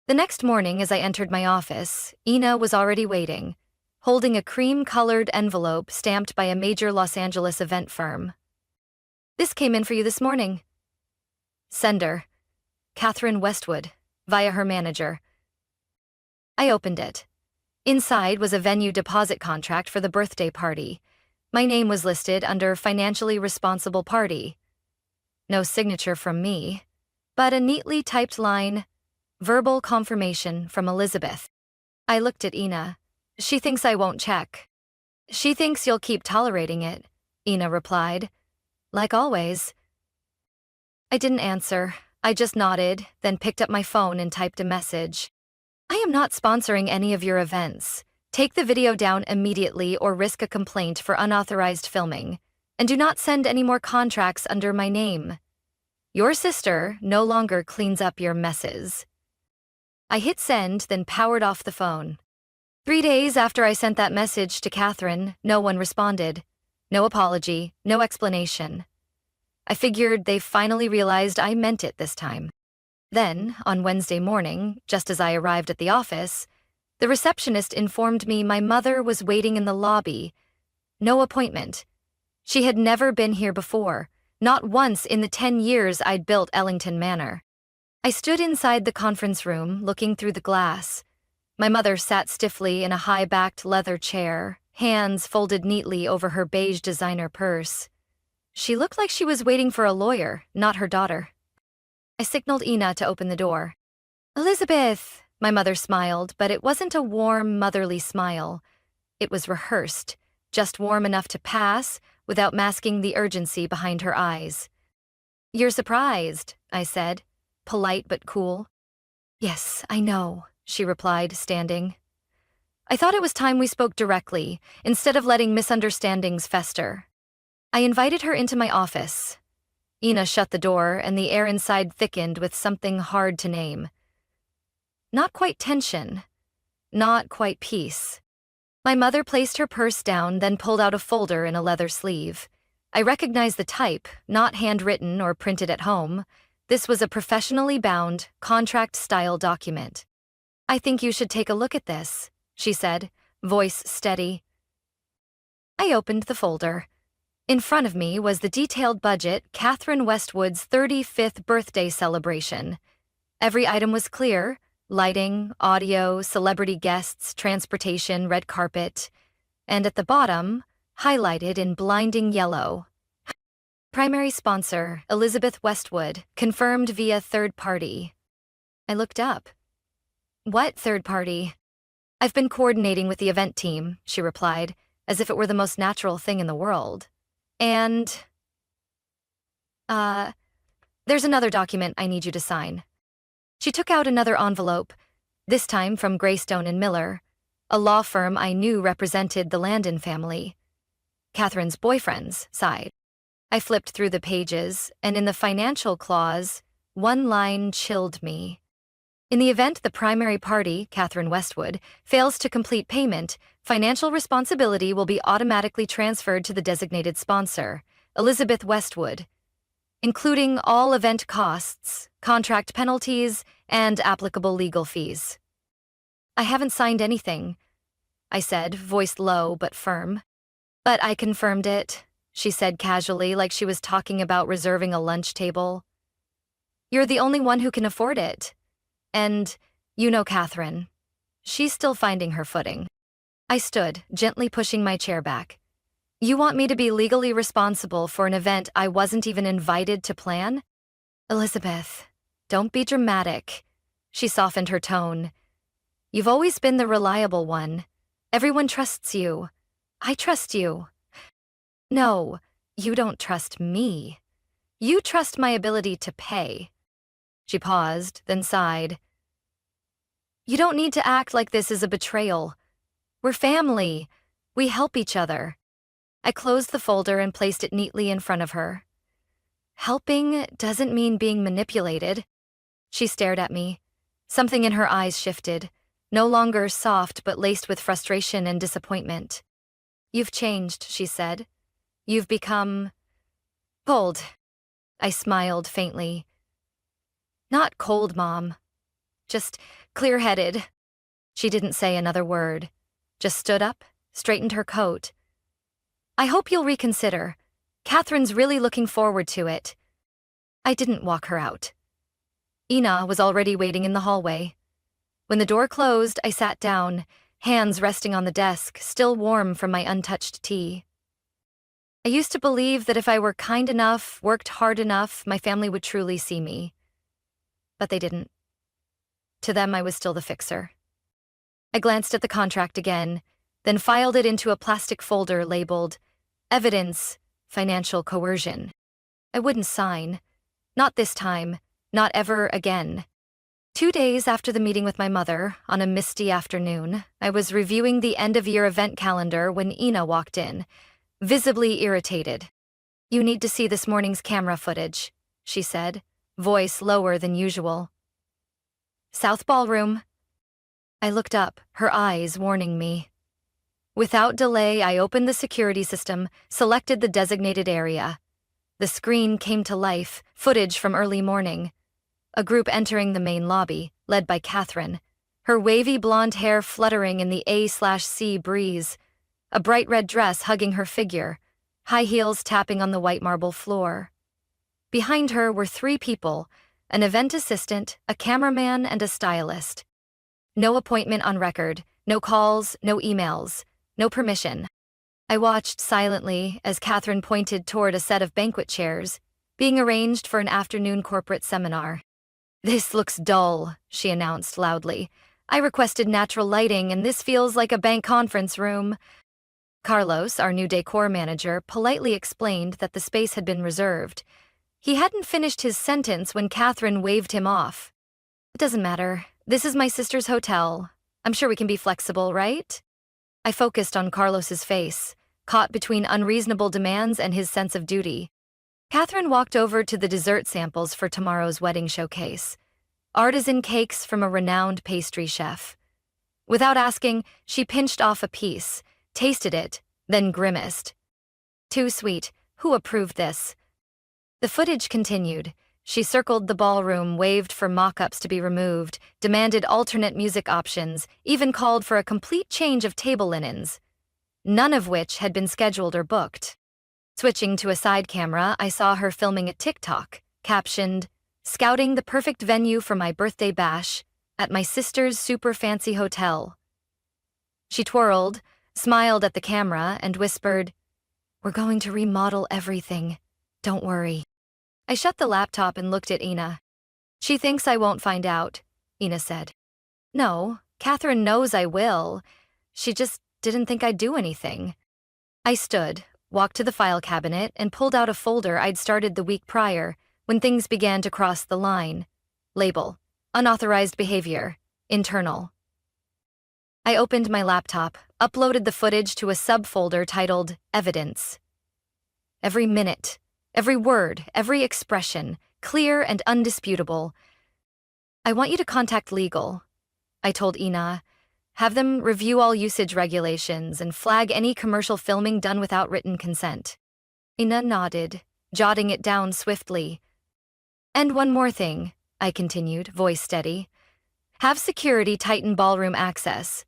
The next morning, as I entered my office, Ina was already waiting, holding a cream-colored envelope stamped by a major Los Angeles event firm. "This came in for you this morning." Sender, Catherine Westwood, via her manager. I opened it. Inside was a venue deposit contract for the birthday party. My name was listed under financially responsible party. No signature from me, but a neatly typed line, verbal confirmation from Elizabeth. I looked at Ina. "She thinks I won't check." "She thinks you'll keep tolerating it," Ina replied. "Like always." I didn't answer. I just nodded, then picked up my phone and typed a message. "I am not sponsoring any of your events. Take the video down immediately or risk a complaint for unauthorized filming. And do not send any more contracts under my name. Your sister no longer cleans up your messes." I hit send, then powered off the phone. 3 days after I sent that message to Catherine, no one responded. No apology, no explanation. I figured they finally realized I meant it this time. Then, on Wednesday morning, just as I arrived at the office, the receptionist informed me my mother was waiting in the lobby. No appointment. She had never been here before, not once in the 10 years I'd built Ellington Manor. I stood inside the conference room, looking through the glass. My mother sat stiffly in a high-backed leather chair, hands folded neatly over her beige designer purse. She looked like she was waiting for a lawyer, not her daughter. I signaled Ina to open the door. "Elizabeth," my mother smiled, but it wasn't a warm, motherly smile. It was rehearsed, just warm enough to pass, without masking the urgency behind her eyes. "You're surprised," I said, polite but cool. "Yes, I know," she replied, standing. I thought it was time we spoke directly, instead of letting misunderstandings fester. I invited her into my office. Ina shut the door, and the air inside thickened with something hard to name. Not quite tension. Not quite peace. My mother placed her purse down, then pulled out a folder in a leather sleeve. I recognized the type, not handwritten or printed at home. This was a professionally bound, contract-style document. "I think you should take a look at this," she said, voice steady. I opened the folder. In front of me was the detailed budget, Catherine Westwood's 35th birthday celebration. Every item was clear: lighting, audio, celebrity guests, transportation, red carpet. And at the bottom, highlighted in blinding yellow, "Primary sponsor, Elizabeth Westwood, confirmed via third party." I looked up. "What third party?" "I've been coordinating with the event team," she replied, as if it were the most natural thing in the world. "And, there's another document I need you to sign." She took out another envelope, this time from Greystone and Miller, a law firm I knew represented the Landon family. Catherine's boyfriend's side. I flipped through the pages, and in the financial clause, one line chilled me. In the event the primary party, Catherine Westwood, fails to complete payment, financial responsibility will be automatically transferred to the designated sponsor, Elizabeth Westwood, including all event costs, contract penalties, and applicable legal fees. "I haven't signed anything," I said, voice low but firm. "But I confirmed it," she said casually, like she was talking about reserving a lunch table. "You're the only one who can afford it. And, you know Catherine. She's still finding her footing." I stood, gently pushing my chair back. You want me to be legally responsible for an event I wasn't even invited to plan? Elizabeth, don't be dramatic. She softened her tone. You've always been the reliable one. Everyone trusts you. I trust you. No, you don't trust me. You trust my ability to pay. She paused, then sighed. You don't need to act like this is a betrayal. We're family. We help each other. I closed the folder and placed it neatly in front of her. Helping doesn't mean being manipulated. She stared at me. Something in her eyes shifted, no longer soft but laced with frustration and disappointment. You've changed, she said. You've become cold. I smiled faintly. Not cold, Mom. Just clear-headed. She didn't say another word, just stood up, straightened her coat. I hope you'll reconsider. Catherine's really looking forward to it. I didn't walk her out. Ina was already waiting in the hallway. When the door closed, I sat down, hands resting on the desk, still warm from my untouched tea. I used to believe that if I were kind enough, worked hard enough, my family would truly see me. But they didn't. To them, I was still the fixer. I glanced at the contract again, then filed it into a plastic folder labeled Evidence, Financial Coercion. I wouldn't sign. Not this time. Not ever again. 2 days after the meeting with my mother, on a misty afternoon, I was reviewing the end-of-year event calendar when Ina walked in, visibly irritated. You need to see this morning's camera footage, she said, voice lower than usual. South Ballroom. I looked up, her eyes warning me. Without delay, I opened the security system, selected the designated area. The screen came to life, footage from early morning. A group entering the main lobby, led by Catherine, her wavy blonde hair fluttering in the A/C breeze, a bright red dress hugging her figure, high heels tapping on the white marble floor. Behind her were 3 people, an event assistant, a cameraman, and a stylist. No appointment on record, no calls, no emails, no permission. I watched silently as Catherine pointed toward a set of banquet chairs, being arranged for an afternoon corporate seminar. This looks dull, she announced loudly. I requested natural lighting, and this feels like a bank conference room. Carlos, our new decor manager, politely explained that the space had been reserved. He hadn't finished his sentence when Catherine waved him off. It doesn't matter. This is my sister's hotel. I'm sure we can be flexible, right? I focused on Carlos's face, caught between unreasonable demands and his sense of duty. Catherine walked over to the dessert samples for tomorrow's wedding showcase. Artisan cakes from a renowned pastry chef. Without asking, she pinched off a piece, tasted it, then grimaced. Too sweet. Who approved this? The footage continued. She circled the ballroom, waved for mock-ups to be removed, demanded alternate music options, even called for a complete change of table linens, none of which had been scheduled or booked. Switching to a side camera, I saw her filming a TikTok, captioned, "Scouting the perfect venue for my birthday bash at my sister's super fancy hotel." She twirled, smiled at the camera, and whispered, "We're going to remodel everything. Don't worry." I shut the laptop and looked at Ina. She thinks I won't find out, Ina said. No, Catherine knows I will. She just didn't think I'd do anything. I stood, walked to the file cabinet, and pulled out a folder I'd started the week prior when things began to cross the line. Label: Unauthorized behavior. Internal. I opened my laptop, uploaded the footage to a subfolder titled Evidence. Every minute, every word, every expression, clear and undisputable. I want you to contact legal, I told Ina. Have them review all usage regulations and flag any commercial filming done without written consent. Ina nodded, jotting it down swiftly. And one more thing, I continued, voice steady. Have security tighten ballroom access.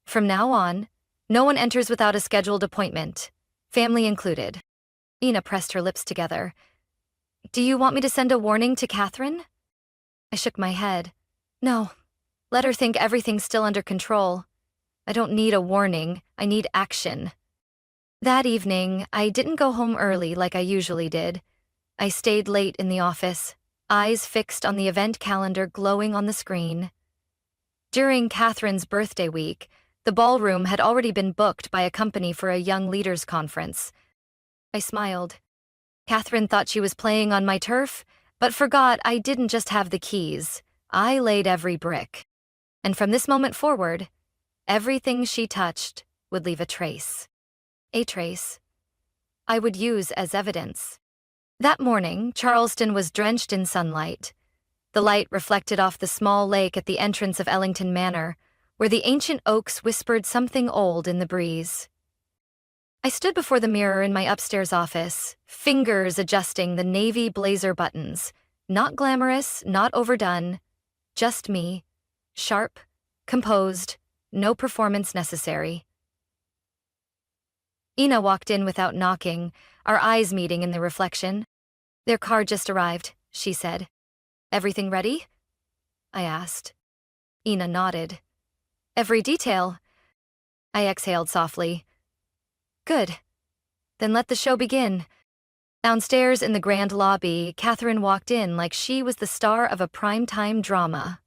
From now on, no one enters without a scheduled appointment, family included. Ina pressed her lips together. Do you want me to send a warning to Catherine? I shook my head. No. Let her think everything's still under control. I don't need a warning, I need action. That evening, I didn't go home early like I usually did. I stayed late in the office, eyes fixed on the event calendar glowing on the screen. During Catherine's birthday week, the ballroom had already been booked by a company for a young leaders conference. I smiled. Catherine thought she was playing on my turf, but forgot I didn't just have the keys. I laid every brick. And from this moment forward, everything she touched would leave a trace. A trace I would use as evidence. That morning, Charleston was drenched in sunlight. The light reflected off the small lake at the entrance of Ellington Manor, where the ancient oaks whispered something old in the breeze. I stood before the mirror in my upstairs office, fingers adjusting the navy blazer buttons. Not glamorous, not overdone, just me, sharp, composed, no performance necessary. Ina walked in without knocking, our eyes meeting in the reflection. Their car just arrived, she said. Everything ready? I asked. Ina nodded. Every detail. I exhaled softly. Good. Then let the show begin. Downstairs in the grand lobby, Catherine walked in like she was the star of a primetime drama.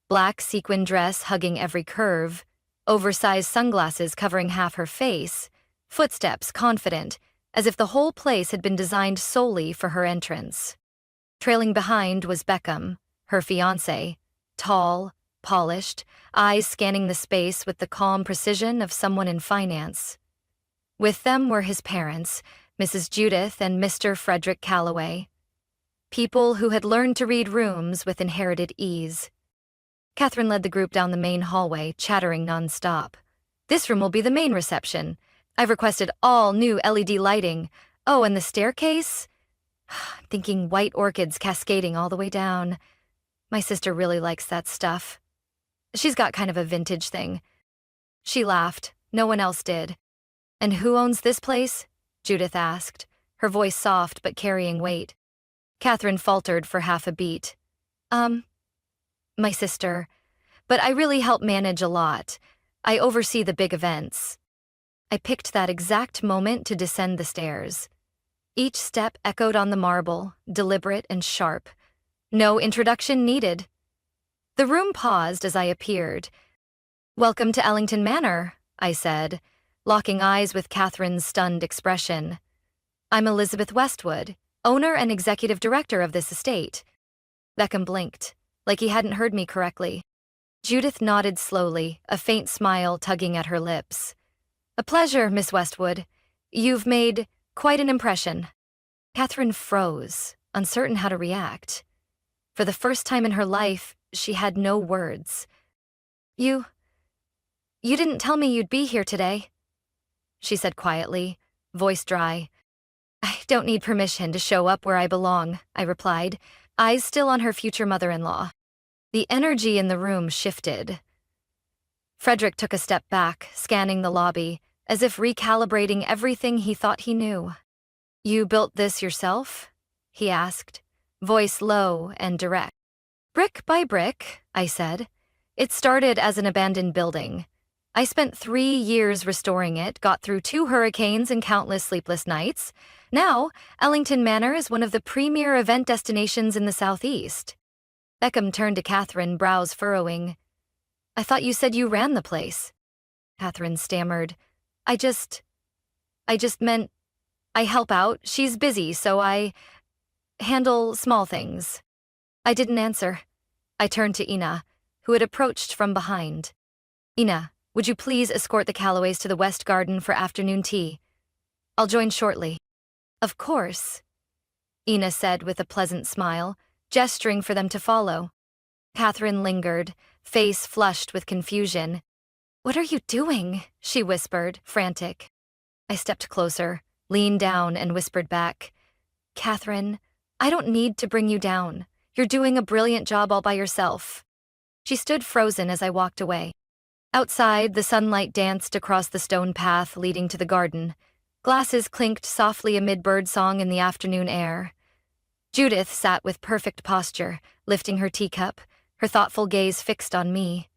Black sequin dress hugging every curve, oversized sunglasses covering half her face, footsteps confident, as if the whole place had been designed solely for her entrance. Trailing behind was Beckham, her fiancé, tall, polished, eyes scanning the space with the calm precision of someone in finance. With them were his parents, Mrs. Judith and Mr. Frederick Calloway. People who had learned to read rooms with inherited ease. Catherine led the group down the main hallway, chattering nonstop. This room will be the main reception. I've requested all new LED lighting. Oh, and the staircase? I'm thinking white orchids cascading all the way down. My sister really likes that stuff. She's got kind of a vintage thing. She laughed. No one else did. And who owns this place? Judith asked, her voice soft but carrying weight. Catherine faltered for half a beat. My sister. But I really help manage a lot. I oversee the big events. I picked that exact moment to descend the stairs. Each step echoed on the marble, deliberate and sharp. No introduction needed. The room paused as I appeared. Welcome to Ellington Manor, I said, locking eyes with Catherine's stunned expression. I'm Elizabeth Westwood, owner and executive director of this estate. Beckham blinked, like he hadn't heard me correctly. Judith nodded slowly, a faint smile tugging at her lips. A pleasure, Miss Westwood. You've made quite an impression. Catherine froze, uncertain how to react. For the first time in her life, she had no words. You didn't tell me you'd be here today, she said quietly, voice dry. I don't need permission to show up where I belong, I replied, eyes still on her future mother-in-law. The energy in the room shifted. Frederick took a step back, scanning the lobby, as if recalibrating everything he thought he knew. You built this yourself? He asked, voice low and direct. Brick by brick, I said. It started as an abandoned building. I spent 3 years restoring it, got through 2 hurricanes and countless sleepless nights. Now, Ellington Manor is one of the premier event destinations in the Southeast. Beckham turned to Catherine, brows furrowing. I thought you said you ran the place. Catherine stammered. I just meant I help out. She's busy, so I handle small things. I didn't answer. I turned to Ina, who had approached from behind. Ina, would you please escort the Calloways to the West Garden for afternoon tea? I'll join shortly. Of course, Ina said with a pleasant smile, gesturing for them to follow. Catherine lingered, face flushed with confusion. What are you doing? She whispered, frantic. I stepped closer, leaned down and whispered back. Catherine, I don't need to bring you down. You're doing a brilliant job all by yourself. She stood frozen as I walked away. Outside, the sunlight danced across the stone path leading to the garden. Glasses clinked softly amid birdsong in the afternoon air. Judith sat with perfect posture, lifting her teacup, her thoughtful gaze fixed on me.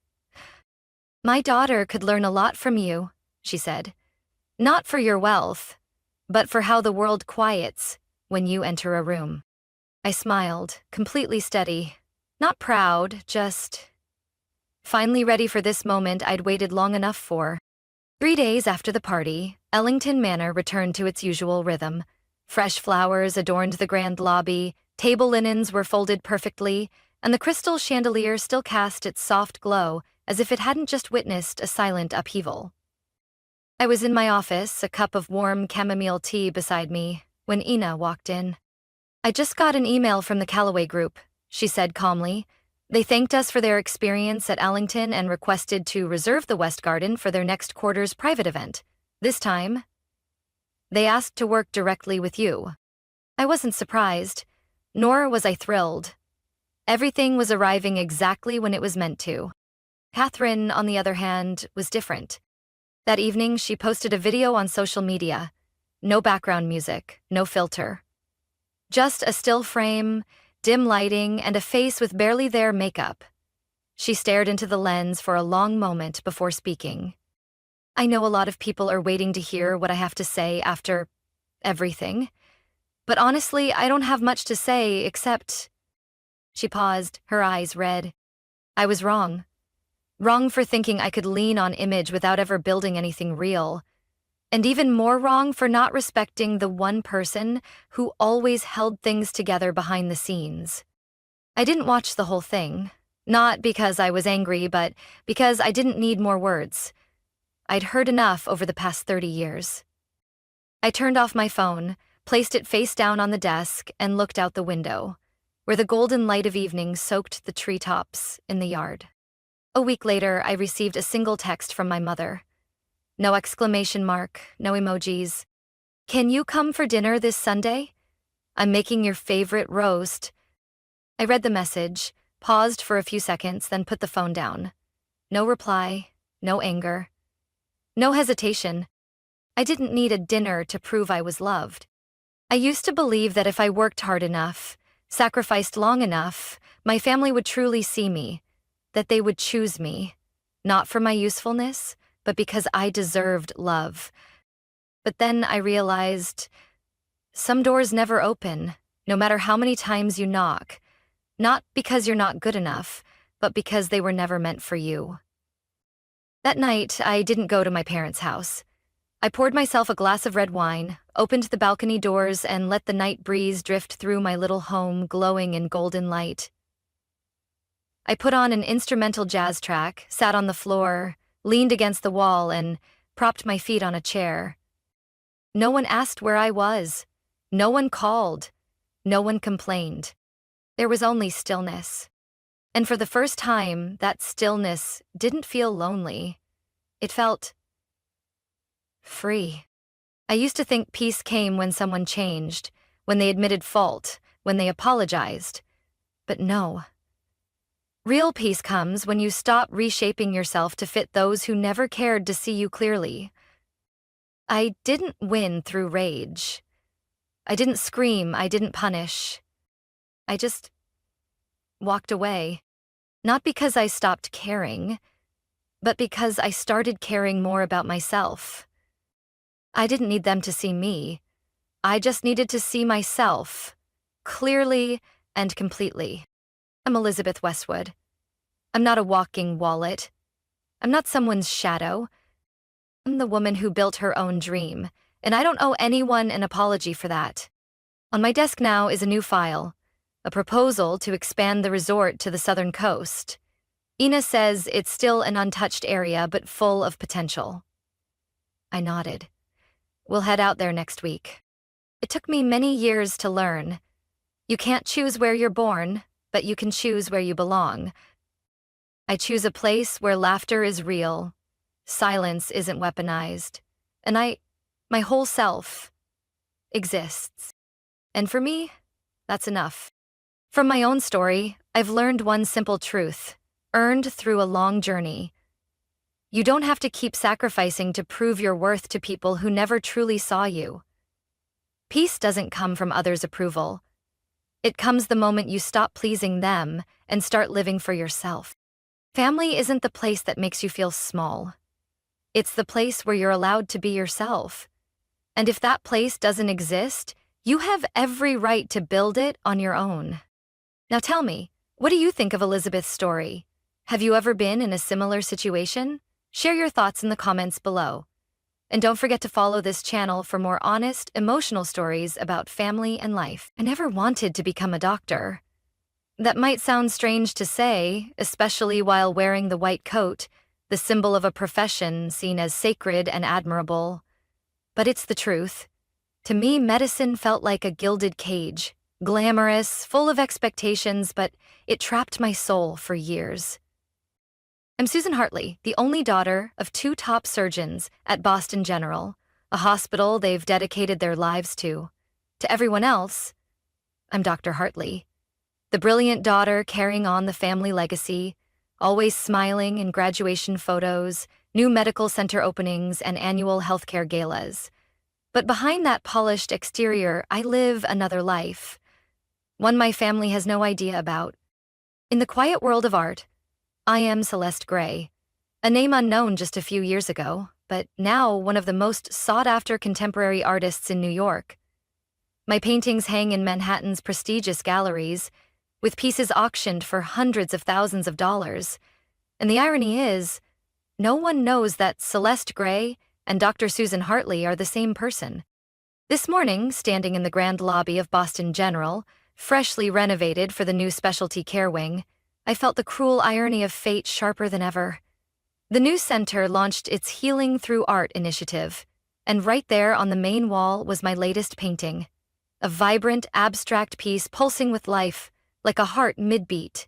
My daughter could learn a lot from you, she said. Not for your wealth, but for how the world quiets when you enter a room. I smiled, completely steady. Not proud, just finally ready for this moment I'd waited long enough for. 3 days after the party, Ellington Manor returned to its usual rhythm. Fresh flowers adorned the grand lobby, table linens were folded perfectly, and the crystal chandelier still cast its soft glow as if it hadn't just witnessed a silent upheaval. I was in my office, a cup of warm chamomile tea beside me, when Ina walked in. I just got an email from the Callaway Group, she said calmly. They thanked us for their experience at Ellington and requested to reserve the West Garden for their next quarter's private event. This time, they asked to work directly with you. I wasn't surprised, nor was I thrilled. Everything was arriving exactly when it was meant to. Catherine, on the other hand, was different. That evening, she posted a video on social media. No background music, no filter. Just a still frame, dim lighting, and a face with barely there makeup. She stared into the lens for a long moment before speaking. I know a lot of people are waiting to hear what I have to say after everything, but honestly, I don't have much to say except... She paused, her eyes red. I was wrong. Wrong for thinking I could lean on image without ever building anything real. And even more wrong for not respecting the one person who always held things together behind the scenes. I didn't watch the whole thing, not because I was angry, but because I didn't need more words. I'd heard enough over the past 30 years. I turned off my phone, placed it face down on the desk, and looked out the window, where the golden light of evening soaked the treetops in the yard. A week later, I received a single text from my mother. No exclamation mark, no emojis. Can you come for dinner this Sunday? I'm making your favorite roast. I read the message, paused for a few seconds, then put the phone down. No reply, no anger, no hesitation. I didn't need a dinner to prove I was loved. I used to believe that if I worked hard enough, sacrificed long enough, my family would truly see me, that they would choose me, not for my usefulness, but because I deserved love. But then I realized some doors never open, no matter how many times you knock, not because you're not good enough, but because they were never meant for you. That night, I didn't go to my parents' house. I poured myself a glass of red wine, opened the balcony doors, and let the night breeze drift through my little home, glowing in golden light. I put on an instrumental jazz track, sat on the floor, leaned against the wall, and propped my feet on a chair. No one asked where I was. No one called. No one complained. There was only stillness. And for the first time, that stillness didn't feel lonely. It felt free. I used to think peace came when someone changed, when they admitted fault, when they apologized. But no. Real peace comes when you stop reshaping yourself to fit those who never cared to see you clearly. I didn't win through rage. I didn't scream, I didn't punish. I just walked away. Not because I stopped caring, but because I started caring more about myself. I didn't need them to see me. I just needed to see myself, clearly and completely. I'm Elizabeth Westwood. I'm not a walking wallet. I'm not someone's shadow. I'm the woman who built her own dream, and I don't owe anyone an apology for that. On my desk now is a new file, a proposal to expand the resort to the southern coast. Ina says it's still an untouched area, but full of potential. I nodded. We'll head out there next week. It took me many years to learn. You can't choose where you're born, but you can choose where you belong. I choose a place where laughter is real, silence isn't weaponized, and my whole self, exists. And for me, that's enough. From my own story, I've learned one simple truth, earned through a long journey. You don't have to keep sacrificing to prove your worth to people who never truly saw you. Peace doesn't come from others' approval. It comes the moment you stop pleasing them and start living for yourself. Family isn't the place that makes you feel small. It's the place where you're allowed to be yourself. And if that place doesn't exist, you have every right to build it on your own. Now tell me, what do you think of Elizabeth's story? Have you ever been in a similar situation? Share your thoughts in the comments below. And don't forget to follow this channel for more honest, emotional stories about family and life. I never wanted to become a doctor. That might sound strange to say, especially while wearing the white coat, the symbol of a profession seen as sacred and admirable. But it's the truth. To me, medicine felt like a gilded cage, glamorous, full of expectations, but it trapped my soul for years. I'm Susan Hartley, the only daughter of two top surgeons at Boston General, a hospital they've dedicated their lives to. To everyone else, I'm Dr. Hartley, the brilliant daughter carrying on the family legacy, always smiling in graduation photos, new medical center openings, and annual healthcare galas. But behind that polished exterior, I live another life, one my family has no idea about. In the quiet world of art, I am Celeste Gray, a name unknown just a few years ago, but now one of the most sought-after contemporary artists in New York. My paintings hang in Manhattan's prestigious galleries, with pieces auctioned for hundreds of thousands of dollars. And the irony is, no one knows that Celeste Gray and Dr. Susan Hartley are the same person. This morning, standing in the grand lobby of Boston General, freshly renovated for the new specialty care wing, I felt the cruel irony of fate sharper than ever. The new center launched its Healing Through Art initiative, and right there on the main wall was my latest painting, a vibrant, abstract piece pulsing with life, like a heart mid-beat.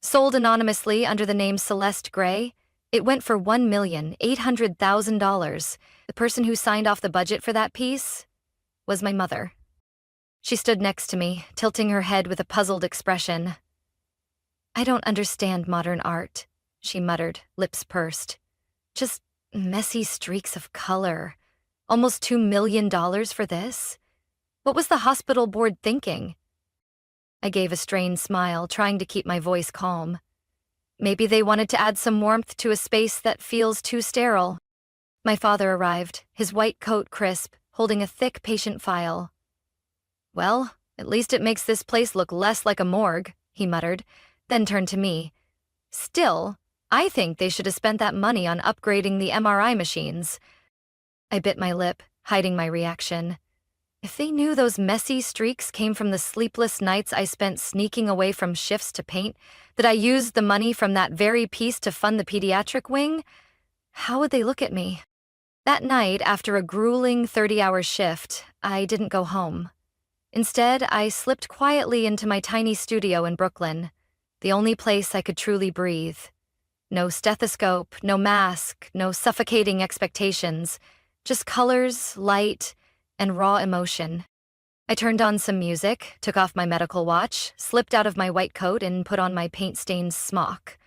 Sold anonymously under the name Celeste Gray, it went for $1,800,000. The person who signed off the budget for that piece was my mother. She stood next to me, tilting her head with a puzzled expression. "I don't understand modern art," she muttered, lips pursed. "Just messy streaks of color. Almost $2 million for this? What was the hospital board thinking?" I gave a strained smile, trying to keep my voice calm. Maybe they wanted to add some warmth to a space that feels too sterile. My father arrived, his white coat crisp, holding a thick patient file. "Well, at least it makes this place look less like a morgue," he muttered, then turned to me. "Still, I think they should have spent that money on upgrading the MRI machines." I bit my lip, hiding my reaction. If they knew those messy streaks came from the sleepless nights I spent sneaking away from shifts to paint, that I used the money from that very piece to fund the pediatric wing, how would they look at me? That night, after a grueling 30-hour shift, I didn't go home. Instead, I slipped quietly into my tiny studio in Brooklyn, the only place I could truly breathe. No stethoscope, no mask, no suffocating expectations, just colors, light, and raw emotion. I turned on some music, took off my medical watch, slipped out of my white coat, and put on my paint-stained smock.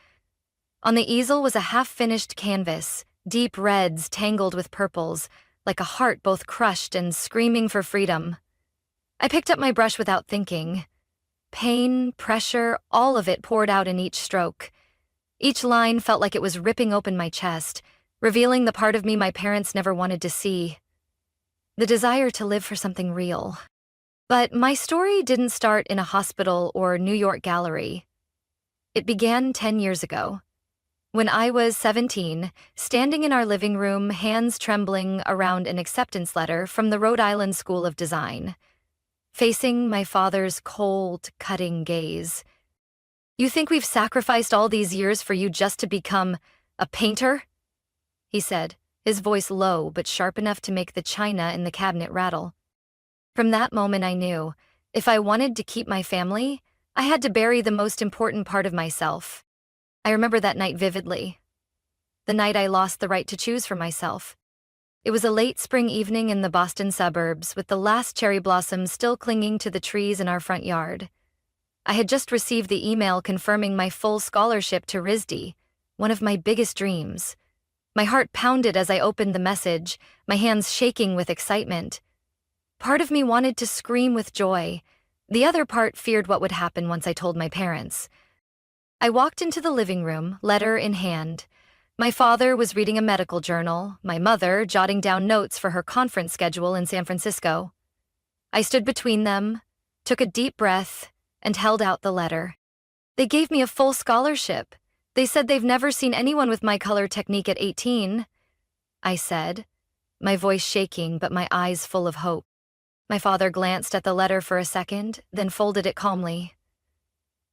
On the easel was a half-finished canvas, deep reds tangled with purples, like a heart both crushed and screaming for freedom. I picked up my brush without thinking. Pain, pressure, all of it poured out in each stroke. Each line felt like it was ripping open my chest, revealing the part of me my parents never wanted to see. The desire to live for something real. But my story didn't start in a hospital or New York gallery. It began 10 years ago. When I was 17, standing in our living room, hands trembling around an acceptance letter from the Rhode Island School of Design, facing my father's cold, cutting gaze. "You think we've sacrificed all these years for you just to become a painter?" he said, his voice low but sharp enough to make the china in the cabinet rattle. From that moment I knew, if I wanted to keep my family, I had to bury the most important part of myself. I remember that night vividly. The night I lost the right to choose for myself. It was a late spring evening in the Boston suburbs, with the last cherry blossoms still clinging to the trees in our front yard. I had just received the email confirming my full scholarship to RISD, one of my biggest dreams. My heart pounded as I opened the message, my hands shaking with excitement. Part of me wanted to scream with joy. The other part feared what would happen once I told my parents. I walked into the living room, letter in hand. My father was reading a medical journal, my mother jotting down notes for her conference schedule in San Francisco. I stood between them, took a deep breath, and held out the letter. They gave me a full scholarship. They said they've never seen anyone with my color technique at 18, I said, my voice shaking but my eyes full of hope. My father glanced at the letter for a second, then folded it calmly.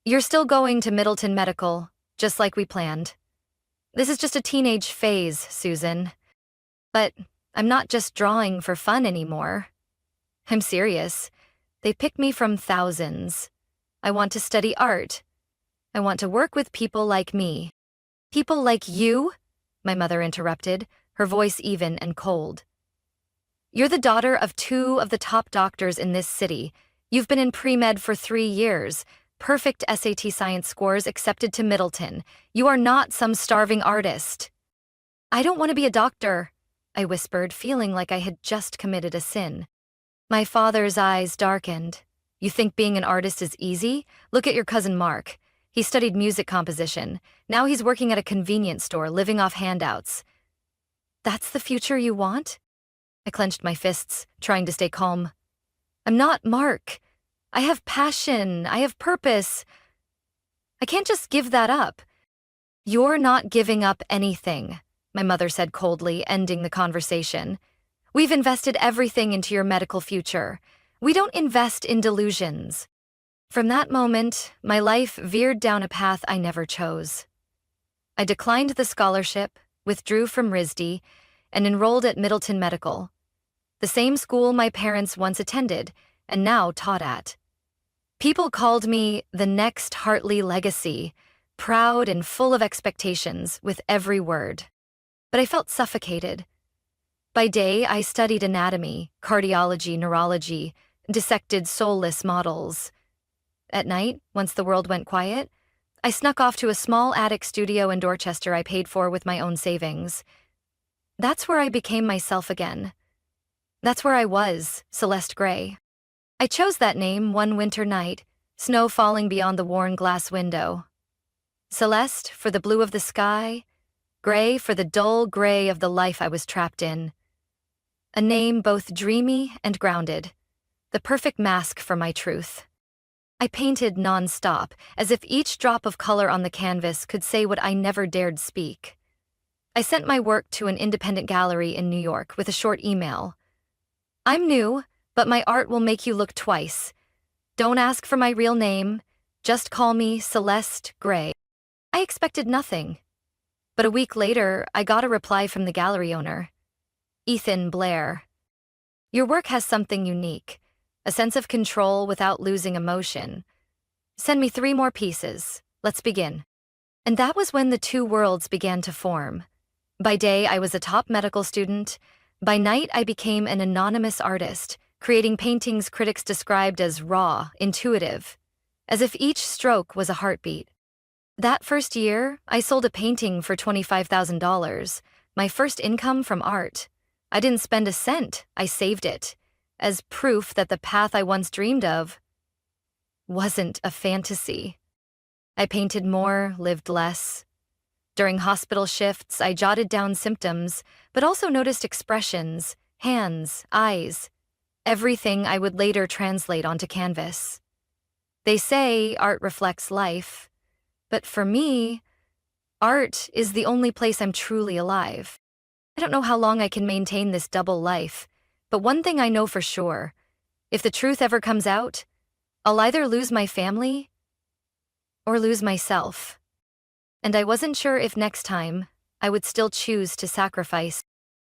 You're still going to Middleton Medical, just like we planned. This is just a teenage phase, Susan. But I'm not just drawing for fun anymore. I'm serious. They picked me from thousands. I want to study art. I want to work with people like me. People like you? My mother interrupted, her voice even and cold. You're the daughter of 2 of the top doctors in this city. You've been in pre-med for 3 years. Perfect SAT science scores, accepted to Middleton. You are not some starving artist. I don't want to be a doctor, I whispered, feeling like I had just committed a sin. My father's eyes darkened. You think being an artist is easy? Look at your cousin Mark. He studied music composition. Now he's working at a convenience store, living off handouts. That's the future you want? I clenched my fists, trying to stay calm. I'm not Mark. I have passion. I have purpose. I can't just give that up. You're not giving up anything, my mother said coldly, ending the conversation. We've invested everything into your medical future. We don't invest in delusions. From that moment, my life veered down a path I never chose. I declined the scholarship, withdrew from RISD, and enrolled at Middleton Medical, the same school my parents once attended and now taught at. People called me the next Hartley legacy, proud and full of expectations with every word. But I felt suffocated. By day, I studied anatomy, cardiology, neurology, dissected soulless models. At night, once the world went quiet, I snuck off to a small attic studio in Dorchester I paid for with my own savings. That's where I became myself again. That's where I was, Celeste Gray. I chose that name one winter night, snow falling beyond the worn glass window. Celeste for the blue of the sky, Gray for the dull gray of the life I was trapped in. A name both dreamy and grounded, the perfect mask for my truth. I painted non-stop, as if each drop of color on the canvas could say what I never dared speak. I sent my work to an independent gallery in New York with a short email. I'm new, but my art will make you look twice. Don't ask for my real name, just call me Celeste Gray. I expected nothing. But a week later, I got a reply from the gallery owner. Ethan Blair. Your work has something unique, a sense of control without losing emotion. Send me 3 more pieces. Let's begin. And that was when the 2 worlds began to form. By day, I was a top medical student. By night, I became an anonymous artist, creating paintings critics described as raw, intuitive, as if each stroke was a heartbeat. That first year, I sold a painting for $25,000, my first income from art. I didn't spend a cent, I saved it, as proof that the path I once dreamed of wasn't a fantasy. I painted more, lived less. During hospital shifts, I jotted down symptoms, but also noticed expressions, hands, eyes, everything I would later translate onto canvas. They say art reflects life, but for me, art is the only place I'm truly alive. I don't know how long I can maintain this double life, but one thing I know for sure, if the truth ever comes out, I'll either lose my family or lose myself. And I wasn't sure if next time I would still choose to sacrifice.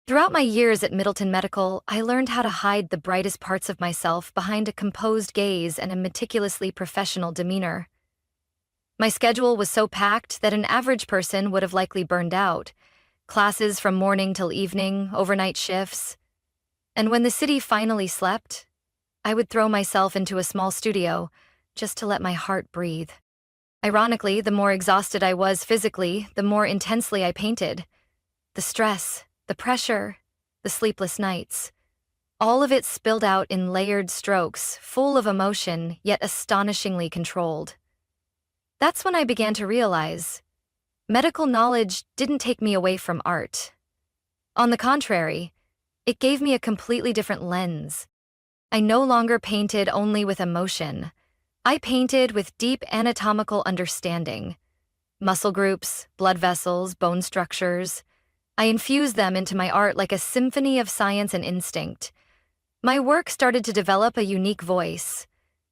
Throughout my years at Middleton Medical, I learned how to hide the brightest parts of myself behind a composed gaze and a meticulously professional demeanor. My schedule was so packed that an average person would have likely burned out. Classes from morning till evening, overnight shifts. And when the city finally slept, I would throw myself into a small studio just to let my heart breathe. Ironically, the more exhausted I was physically, the more intensely I painted. The stress, the pressure, the sleepless nights. All of it spilled out in layered strokes, full of emotion, yet astonishingly controlled. That's when I began to realize medical knowledge didn't take me away from art. On the contrary, it gave me a completely different lens. I no longer painted only with emotion. I painted with deep anatomical understanding. Muscle groups, blood vessels, bone structures. I infused them into my art like a symphony of science and instinct. My work started to develop a unique voice.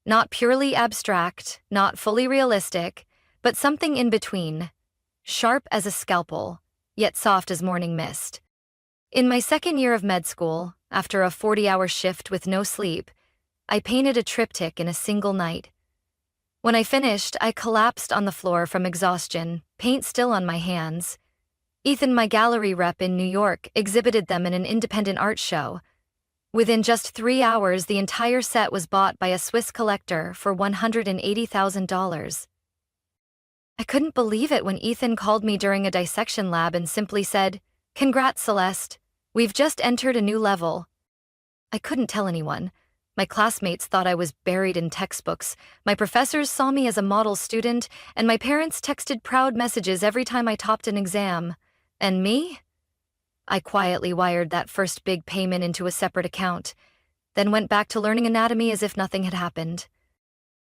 Not purely abstract, not fully realistic, but something in between. Sharp as a scalpel, yet soft as morning mist. In my second year of med school, after a 40-hour shift with no sleep, I painted a triptych in a single night. When I finished, I collapsed on the floor from exhaustion, paint still on my hands. Ethan, my gallery rep in New York, exhibited them in an independent art show. Within just 3 hours, the entire set was bought by a Swiss collector for $180,000. I couldn't believe it when Ethan called me during a dissection lab and simply said, "Congrats, Celeste. We've just entered a new level." I couldn't tell anyone. My classmates thought I was buried in textbooks, my professors saw me as a model student, and my parents texted proud messages every time I topped an exam. And me? I quietly wired that first big payment into a separate account, then went back to learning anatomy as if nothing had happened.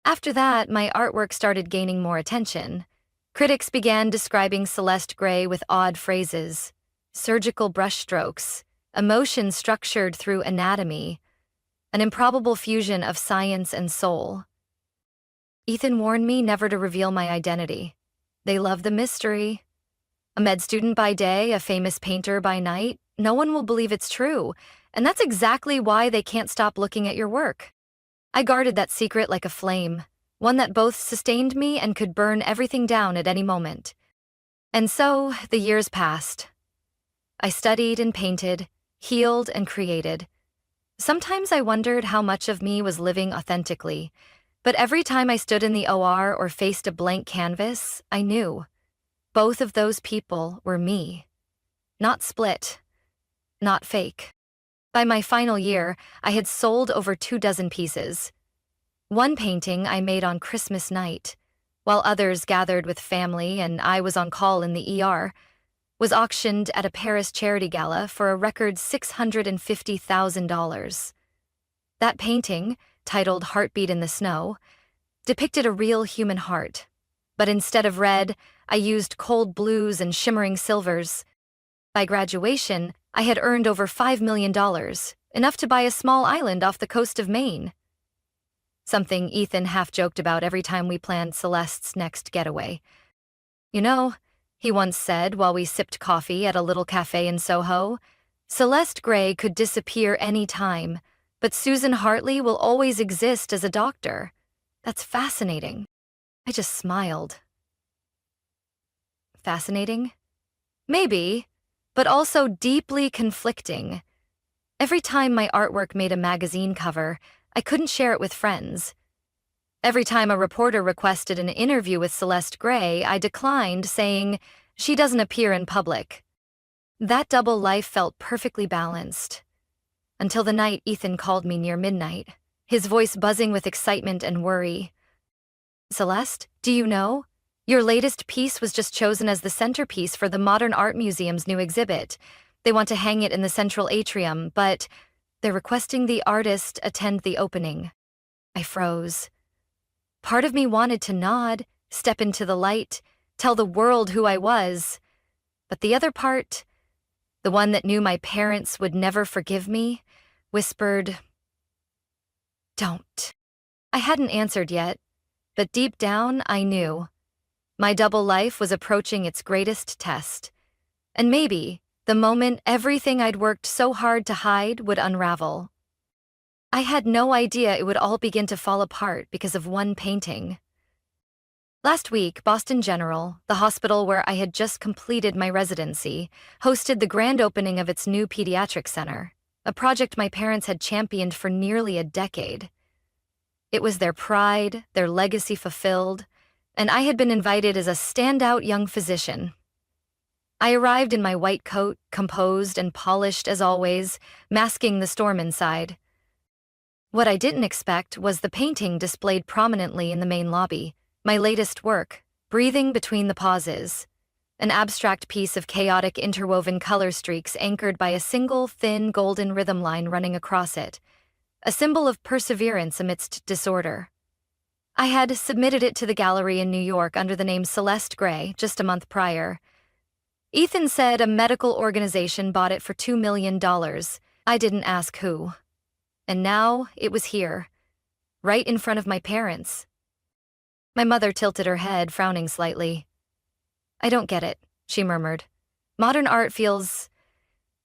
After that, my artwork started gaining more attention. Critics began describing Celeste Gray with odd phrases, surgical brushstrokes, emotion structured through anatomy, an improbable fusion of science and soul. Ethan warned me never to reveal my identity. They love the mystery. A med student by day, a famous painter by night, no one will believe it's true, and that's exactly why they can't stop looking at your work. I guarded that secret like a flame, one that both sustained me and could burn everything down at any moment. And so, the years passed. I studied and painted, healed and created. Sometimes I wondered how much of me was living authentically, but every time I stood in the OR or faced a blank canvas, I knew. Both of those people were me. Not split. Not fake. By my final year, I had sold over 24 pieces. One painting I made on Christmas night, while others gathered with family and I was on call in the ER, was auctioned at a Paris charity gala for a record $650,000. That painting, titled Heartbeat in the Snow, depicted a real human heart. But instead of red, I used cold blues and shimmering silvers. By graduation, I had earned over $5 million, enough to buy a small island off the coast of Maine. Something Ethan half-joked about every time we planned Celeste's next getaway. "You know," he once said while we sipped coffee at a little cafe in Soho, "Celeste Gray could disappear any time, but Susan Hartley will always exist as a doctor. That's fascinating." I just smiled. Fascinating? Maybe, but also deeply conflicting. Every time my artwork made a magazine cover, I couldn't share it with friends. Every time a reporter requested an interview with Celeste Gray, I declined, saying, "She doesn't appear in public." That double life felt perfectly balanced. Until the night Ethan called me near midnight, his voice buzzing with excitement and worry. "Celeste, do you know? Your latest piece was just chosen as the centerpiece for the Modern Art Museum's new exhibit. They want to hang it in the central atrium, but they're requesting the artist attend the opening." I froze. Part of me wanted to nod, step into the light, tell the world who I was. But the other part, the one that knew my parents would never forgive me, whispered, "Don't." I hadn't answered yet, but deep down I knew. My double life was approaching its greatest test. And maybe, the moment everything I'd worked so hard to hide would unravel. I had no idea it would all begin to fall apart because of one painting. Last week, Boston General, the hospital where I had just completed my residency, hosted the grand opening of its new pediatric center, a project my parents had championed for nearly a decade. It was their pride, their legacy fulfilled, and I had been invited as a standout young physician. I arrived in my white coat, composed and polished as always, masking the storm inside. What I didn't expect was the painting displayed prominently in the main lobby, My latest work, Breathing Between the Pauses, an abstract piece of chaotic interwoven color streaks anchored by a single thin golden rhythm line running across it, a symbol of perseverance amidst disorder. I had submitted it to the gallery in New York under the name Celeste Gray just a month prior. Ethan said a medical organization bought it for $2 million. I didn't ask who. And now it was here, right in front of my parents. My mother tilted her head, frowning slightly. "I don't get it," she murmured. "Modern art feels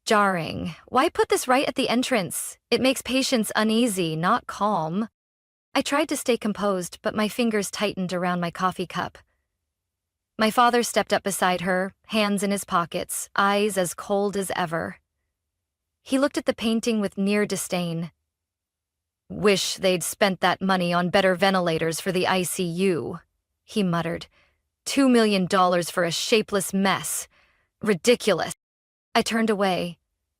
jarring. Why put this right at the entrance? It makes patients uneasy, not calm." I tried to stay composed, but my fingers tightened around my coffee cup. My father stepped up beside her, hands in his pockets, eyes as cold as ever. He looked at the painting with near disdain. "Wish they'd spent that money on better ventilators for the ICU," he muttered. $2 million for a shapeless mess. Ridiculous. I turned away.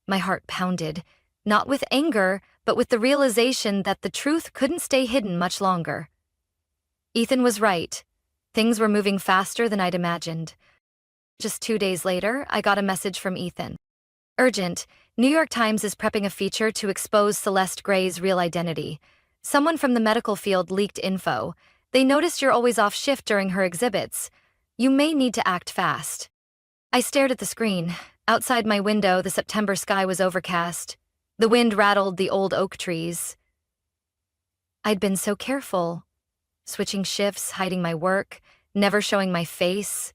My heart pounded, not with anger, but with the realization that the truth couldn't stay hidden much longer. Ethan was right. Things were moving faster than I'd imagined. Just 2 days later, I got a message from Ethan. "Urgent. New York Times is prepping a feature to expose Celeste Gray's real identity. Someone from the medical field leaked info. They noticed you're always off shift during her exhibits. You may need to act fast." I stared at the screen. Outside my window, the September sky was overcast. The wind rattled the old oak trees. I'd been so careful, switching shifts, hiding my work, never showing my face.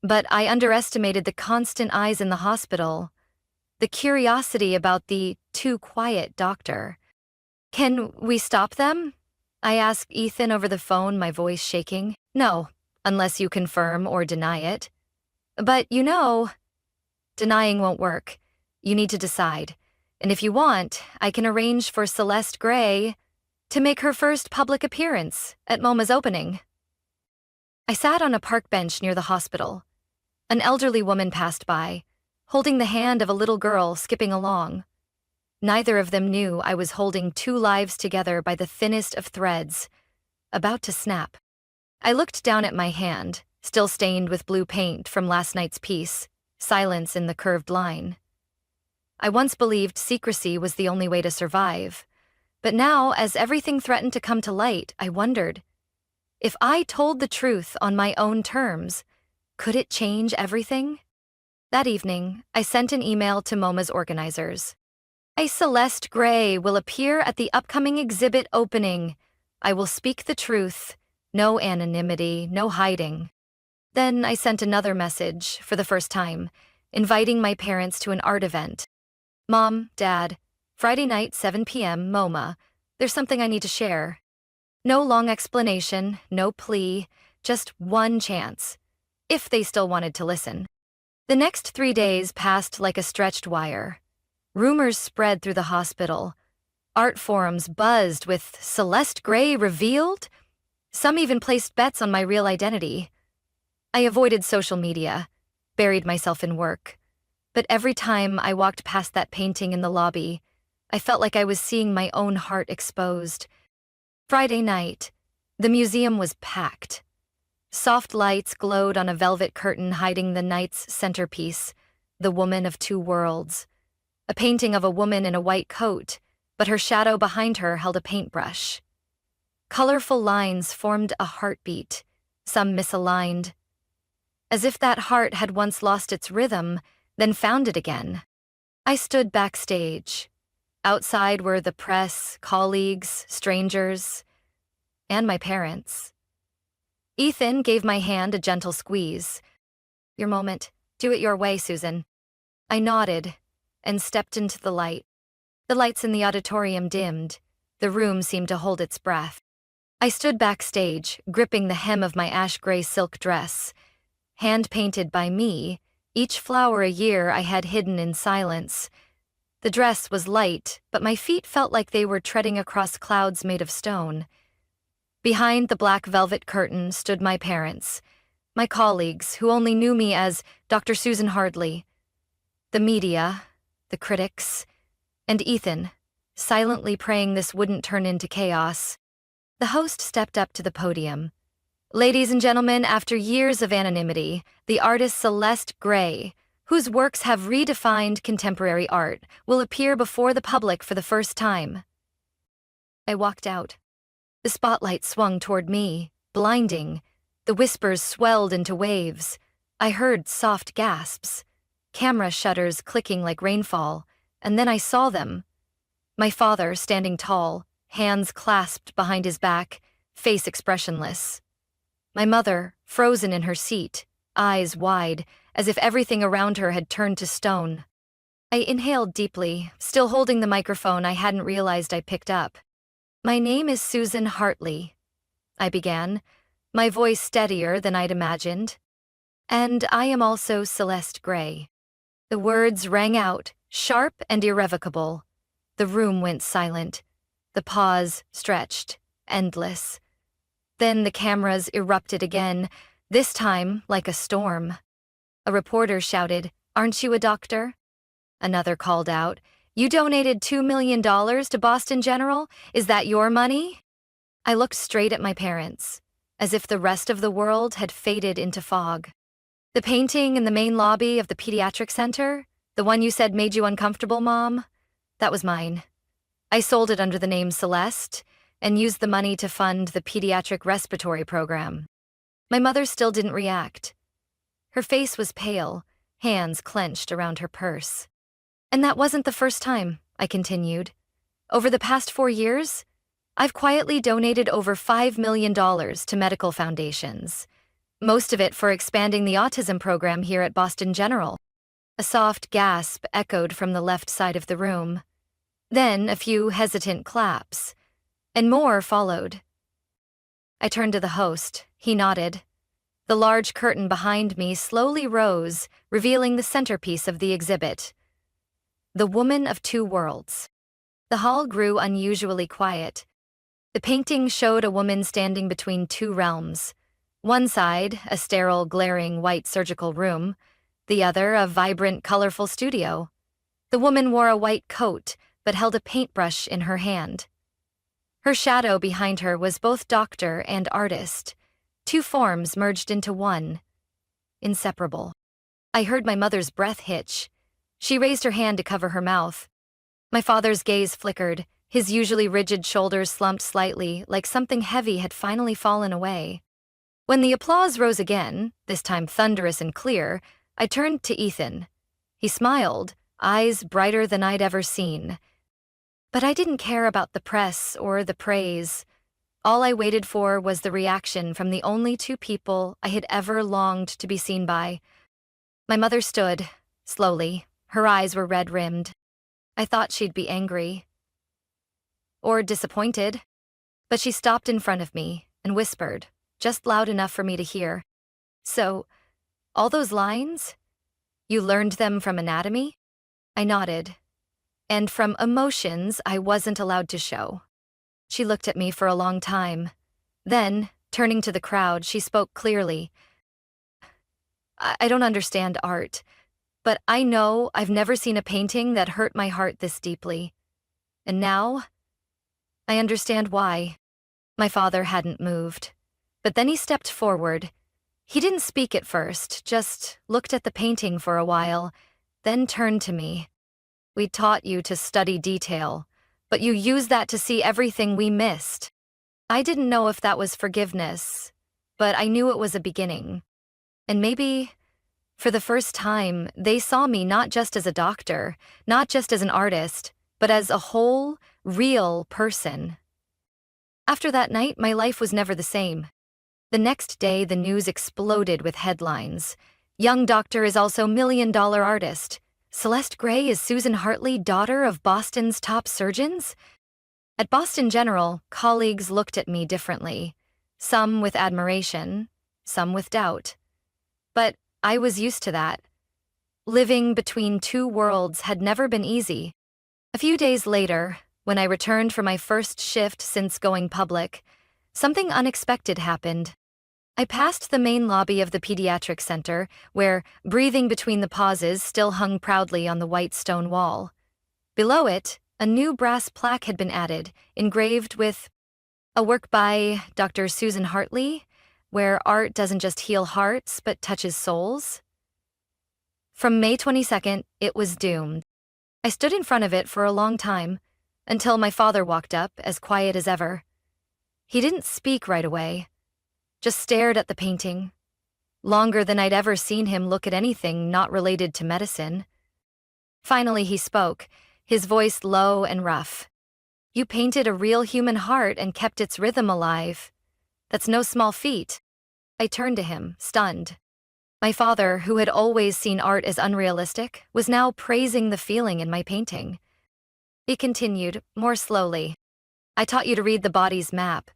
But I underestimated the constant eyes in the hospital, the curiosity about the too quiet doctor. "Can we stop them?" I asked Ethan over the phone, my voice shaking. "No, unless you confirm or deny it. But denying won't work. You need to decide. And if you want, I can arrange for Celeste Gray to make her first public appearance at MoMA's opening." I sat on a park bench near the hospital. An elderly woman passed by, holding the hand of a little girl skipping along. Neither of them knew I was holding 2 lives together by the thinnest of threads, about to snap. I looked down at my hand, still stained with blue paint from last night's piece, silence in the curved line. I once believed secrecy was the only way to survive, but now, as everything threatened to come to light, I wondered, if I told the truth on my own terms, could it change everything? That evening, I sent an email to MoMA's organizers. Celeste Gray will appear at the upcoming exhibit opening. I will speak the truth. No anonymity, no hiding. Then I sent another message, for the first time, inviting my parents to an art event. "Mom, Dad, Friday night, 7 p.m., MoMA. There's something I need to share." No long explanation, no plea, just one chance, if they still wanted to listen. The next 3 days passed like a stretched wire. Rumors spread through the hospital. Art forums buzzed with Celeste Gray revealed. Some even placed bets on my real identity. I avoided social media, buried myself in work. But every time I walked past that painting in the lobby, I felt like I was seeing my own heart exposed. Friday night, the museum was packed. Soft lights glowed on a velvet curtain hiding the night's centerpiece, The Woman of Two Worlds. A painting of a woman in a white coat, but her shadow behind her held a paintbrush. Colorful lines formed a heartbeat, some misaligned. As if that heart had once lost its rhythm, then found it again. I stood backstage. Outside were the press, colleagues, strangers, and my parents. Ethan gave my hand a gentle squeeze. "Your moment. Do it your way, Susan." I nodded and stepped into the light. The lights in the auditorium dimmed. The room seemed to hold its breath. I stood backstage, gripping the hem of my ash-gray silk dress. Hand-painted by me, each flower a year I had hidden in silence. The dress was light, but my feet felt like they were treading across clouds made of stone. Behind the black velvet curtain stood my parents, my colleagues who only knew me as Dr. Susan Hardley. The media, the critics, and Ethan, silently praying this wouldn't turn into chaos. The host stepped up to the podium. Ladies and gentlemen, after years of anonymity, the artist Celeste Gray, whose works have redefined contemporary art, will appear before the public for the first time. I walked out. The spotlight swung toward me, blinding. The whispers swelled into waves. I heard soft gasps, camera shutters clicking like rainfall, and then I saw them. My father standing tall, hands clasped behind his back, face expressionless. My mother, frozen in her seat, eyes wide, as if everything around her had turned to stone. I inhaled deeply, still holding the microphone I hadn't realized I picked up. "My name is Susan Hartley," I began, my voice steadier than I'd imagined. "And I am also Celeste Gray." The words rang out, sharp and irrevocable. The room went silent. The pause stretched, endless. Then the cameras erupted again, this time like a storm. A reporter shouted, "Aren't you a doctor?" Another called out, "You donated $2 million to Boston General? Is that your money?" I looked straight at my parents, as if the rest of the world had faded into fog. "The painting in the main lobby of the pediatric center? The one you said made you uncomfortable, Mom? That was mine. I sold it under the name Celeste and used the money to fund the pediatric respiratory program." My mother still didn't react. Her face was pale, hands clenched around her purse. "And that wasn't the first time," I continued. "Over the past 4 years, I've quietly donated over $5 million to medical foundations, most of it for expanding the autism program here at Boston General." A soft gasp echoed from the left side of the room. Then a few hesitant claps, and more followed. I turned to the host. He nodded. The large curtain behind me slowly rose, revealing the centerpiece of the exhibit. The Woman of Two Worlds. The hall grew unusually quiet. The painting showed a woman standing between two realms. One side, a sterile, glaring white surgical room. The other, a vibrant, colorful studio. The woman wore a white coat, but held a paintbrush in her hand. Her shadow behind her was both doctor and artist, two forms merged into one. Inseparable. I heard my mother's breath hitch. She raised her hand to cover her mouth. My father's gaze flickered, his usually rigid shoulders slumped slightly, like something heavy had finally fallen away. When the applause rose again, this time thunderous and clear, I turned to Ethan. He smiled, eyes brighter than I'd ever seen. But I didn't care about the press or the praise. All I waited for was the reaction from the only two people I had ever longed to be seen by. My mother stood, slowly. Her eyes were red-rimmed. I thought she'd be angry. Or disappointed. But she stopped in front of me and whispered, just loud enough for me to hear. "So, all those lines? You learned them from anatomy?" I nodded. "And from emotions I wasn't allowed to show." She looked at me for a long time. Then, turning to the crowd, she spoke clearly. I don't understand art, but I know I've never seen a painting that hurt my heart this deeply. And now, I understand why." My father hadn't moved. But then he stepped forward. He didn't speak at first, just looked at the painting for a while, then turned to me. "We taught you to study detail, but you used that to see everything we missed." I didn't know if that was forgiveness, but I knew it was a beginning. And maybe, for the first time, they saw me not just as a doctor, not just as an artist, but as a whole, real person. After that night, my life was never the same. The next day, the news exploded with headlines. "Young doctor is also million-dollar artist. Celeste Gray is Susan Hartley, daughter of Boston's top surgeons?" At Boston General, colleagues looked at me differently. Some with admiration, some with doubt. But I was used to that. Living between two worlds had never been easy. A few days later, when I returned for my first shift since going public, something unexpected happened. I passed the main lobby of the pediatric center, where, breathing between the pauses, still hung proudly on the white stone wall. Below it, a new brass plaque had been added, engraved with a work by Dr. Susan Hartley, where art doesn't just heal hearts but touches souls? From May 22nd, it was doomed. I stood in front of it for a long time, until my father walked up, as quiet as ever. He didn't speak right away, just stared at the painting, longer than I'd ever seen him look at anything not related to medicine. Finally he spoke, his voice low and rough. "You painted a real human heart and kept its rhythm alive. That's no small feat." I turned to him, stunned. My father, who had always seen art as unrealistic, was now praising the feeling in my painting. He continued, more slowly. "I taught you to read the body's map,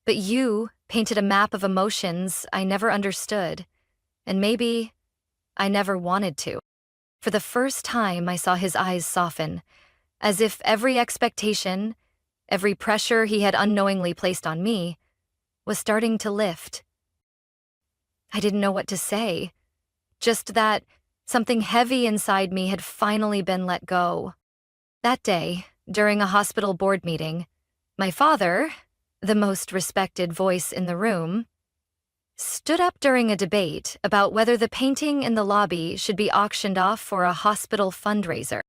but you painted a map of emotions I never understood, and maybe I never wanted to." For the first time, I saw his eyes soften, as if every expectation, every pressure he had unknowingly placed on me, was starting to lift. I didn't know what to say, just that something heavy inside me had finally been let go. That day, during a hospital board meeting, my father, the most respected voice in the room, stood up during a debate about whether the painting in the lobby should be auctioned off for a hospital fundraiser.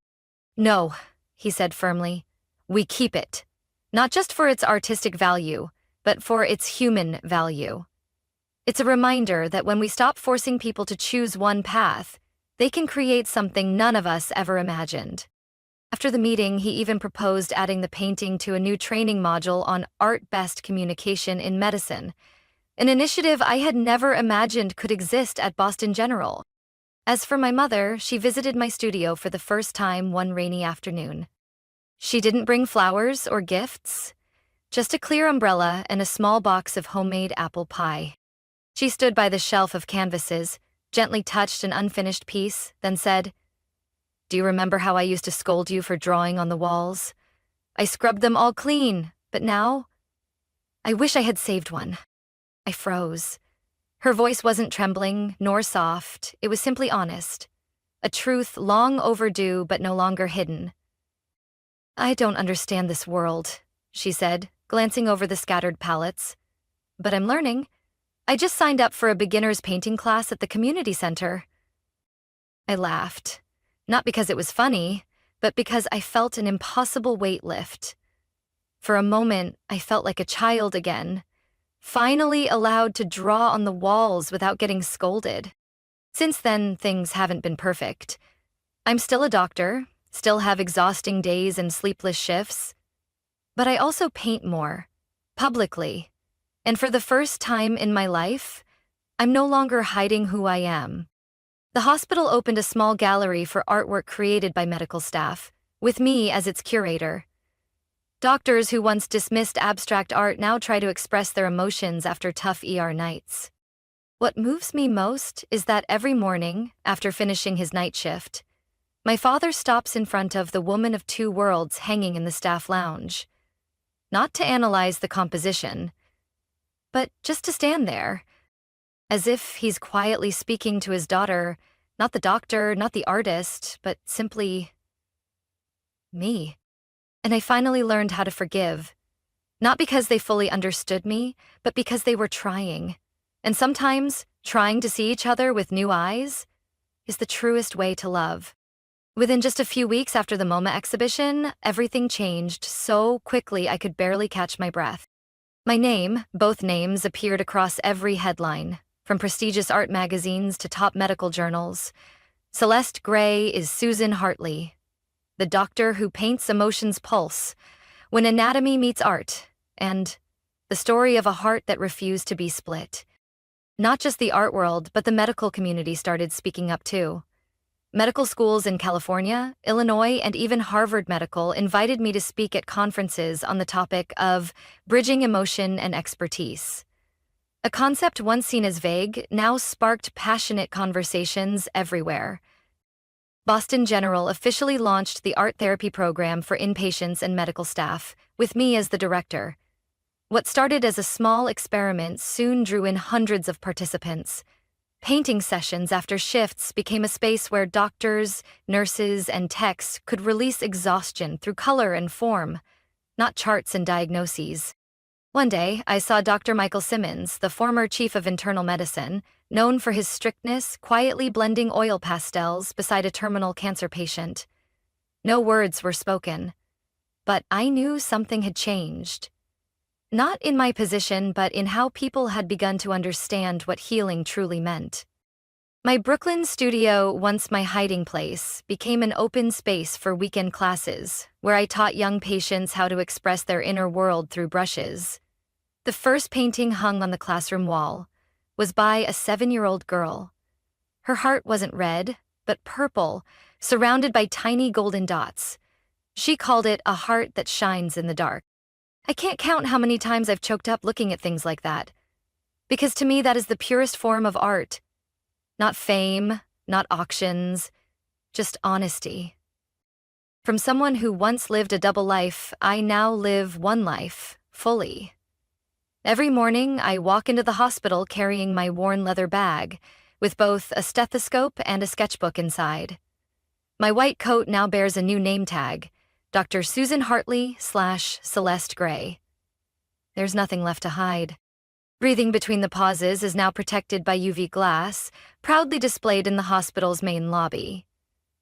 "No," he said firmly, "we keep it. Not just for its artistic value, but for its human value. It's a reminder that when we stop forcing people to choose one path, they can create something none of us ever imagined." After the meeting, he even proposed adding the painting to a new training module on art-based communication in medicine, an initiative I had never imagined could exist at Boston General. As for my mother, she visited my studio for the first time one rainy afternoon. She didn't bring flowers or gifts, just a clear umbrella and a small box of homemade apple pie. She stood by the shelf of canvases, gently touched an unfinished piece, then said, "Do you remember how I used to scold you for drawing on the walls? I scrubbed them all clean, but now I wish I had saved one." I froze. Her voice wasn't trembling, nor soft, it was simply honest. A truth long overdue but no longer hidden. "I don't understand this world," she said, glancing over the scattered palettes. "But I'm learning. I just signed up for a beginner's painting class at the community center." I laughed, not because it was funny, but because I felt an impossible weight lift. For a moment, I felt like a child again, finally allowed to draw on the walls without getting scolded. Since then, things haven't been perfect. I'm still a doctor, still have exhausting days and sleepless shifts, but I also paint more, publicly. And for the first time in my life, I'm no longer hiding who I am. The hospital opened a small gallery for artwork created by medical staff, with me as its curator. Doctors who once dismissed abstract art now try to express their emotions after tough ER nights. What moves me most is that every morning, after finishing his night shift, my father stops in front of the Woman of Two Worlds hanging in the staff lounge. Not to analyze the composition, but just to stand there, as if he's quietly speaking to his daughter, not the doctor, not the artist, but simply me. And I finally learned how to forgive, not because they fully understood me, but because they were trying. And sometimes, trying to see each other with new eyes is the truest way to love. Within just a few weeks after the MoMA exhibition, everything changed so quickly I could barely catch my breath. My name, both names, appeared across every headline, from prestigious art magazines to top medical journals. Celeste Gray is Susan Hartley, the doctor who paints emotion's pulse, when anatomy meets art, and the story of a heart that refused to be split. Not just the art world, but the medical community started speaking up too. Medical schools in California, Illinois, and even Harvard Medical invited me to speak at conferences on the topic of bridging emotion and expertise. A concept once seen as vague now sparked passionate conversations everywhere. Boston General officially launched the art therapy program for inpatients and medical staff, with me as the director. What started as a small experiment soon drew in hundreds of participants. Painting sessions after shifts became a space where doctors, nurses, and techs could release exhaustion through color and form, not charts and diagnoses. One day, I saw Dr. Michael Simmons, the former chief of internal medicine, known for his strictness, quietly blending oil pastels beside a terminal cancer patient. No words were spoken, but I knew something had changed. Not in my position, but in how people had begun to understand what healing truly meant. My Brooklyn studio, once my hiding place, became an open space for weekend classes, where I taught young patients how to express their inner world through brushes. The first painting hung on the classroom wall was by a 7-year-old girl. Her heart wasn't red, but purple, surrounded by tiny golden dots. She called it a heart that shines in the dark. I can't count how many times I've choked up looking at things like that, because to me that is the purest form of art. Not fame, not auctions, just honesty. From someone who once lived a double life, I now live one life, fully. Every morning, I walk into the hospital carrying my worn leather bag, with both a stethoscope and a sketchbook inside. My white coat now bears a new name tag, Dr. Susan Hartley/Celeste Gray. There's nothing left to hide. Breathing between the pauses is now protected by UV glass, proudly displayed in the hospital's main lobby.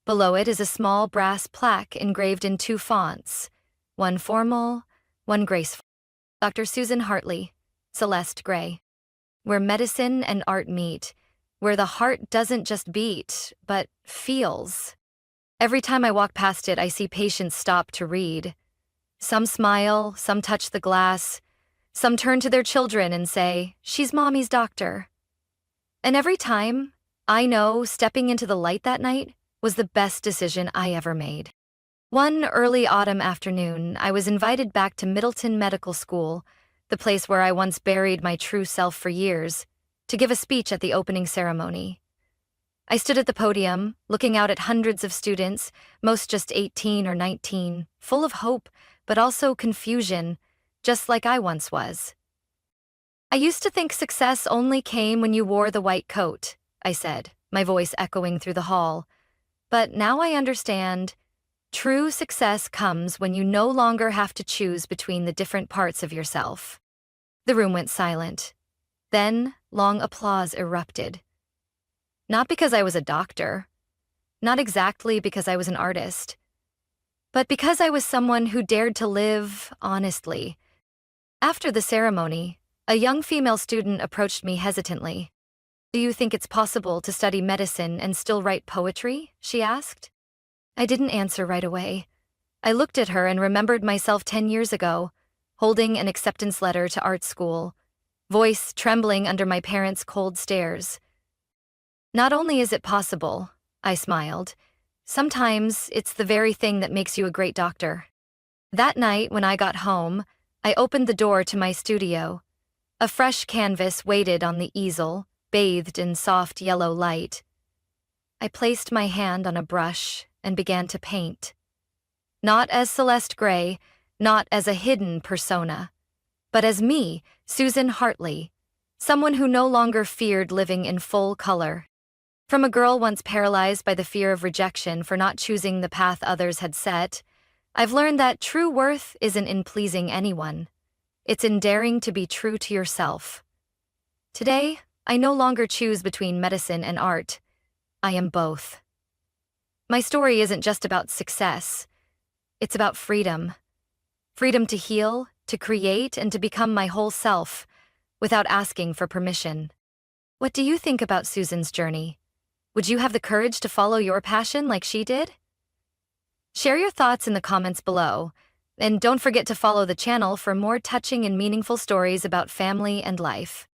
Below it is a small brass plaque engraved in 2 fonts, one formal, one graceful. Dr. Susan Hartley, Celeste Gray. Where medicine and art meet, where the heart doesn't just beat, but feels. Every time I walk past it, I see patients stop to read. Some smile, some touch the glass, some turn to their children and say, "She's mommy's doctor." And every time, I know stepping into the light that night was the best decision I ever made. One early autumn afternoon, I was invited back to Middleton Medical School, the place where I once buried my true self for years, to give a speech at the opening ceremony. I stood at the podium, looking out at hundreds of students, most just 18 or 19, full of hope, but also confusion, just like I once was. "I used to think success only came when you wore the white coat," I said, my voice echoing through the hall. "But now I understand. True success comes when you no longer have to choose between the different parts of yourself." The room went silent. Then, long applause erupted. Not because I was a doctor, not exactly because I was an artist, but because I was someone who dared to live honestly. After the ceremony, a young female student approached me hesitantly. "Do you think it's possible to study medicine and still write poetry?" she asked. I didn't answer right away. I looked at her and remembered myself 10 years ago, holding an acceptance letter to art school, voice trembling under my parents' cold stares. "Not only is it possible," I smiled, "sometimes it's the very thing that makes you a great doctor." That night, when I got home, I opened the door to my studio. A fresh canvas waited on the easel, bathed in soft yellow light. I placed my hand on a brush and began to paint. Not as Celeste Gray, not as a hidden persona, but as me, Susan Hartley, someone who no longer feared living in full color. From a girl once paralyzed by the fear of rejection for not choosing the path others had set, I've learned that true worth isn't in pleasing anyone. It's in daring to be true to yourself. Today, I no longer choose between medicine and art. I am both. My story isn't just about success. It's about freedom. Freedom to heal, to create, and to become my whole self, without asking for permission. What do you think about Susan's journey? Would you have the courage to follow your passion like she did? Share your thoughts in the comments below, and don't forget to follow the channel for more touching and meaningful stories about family and life.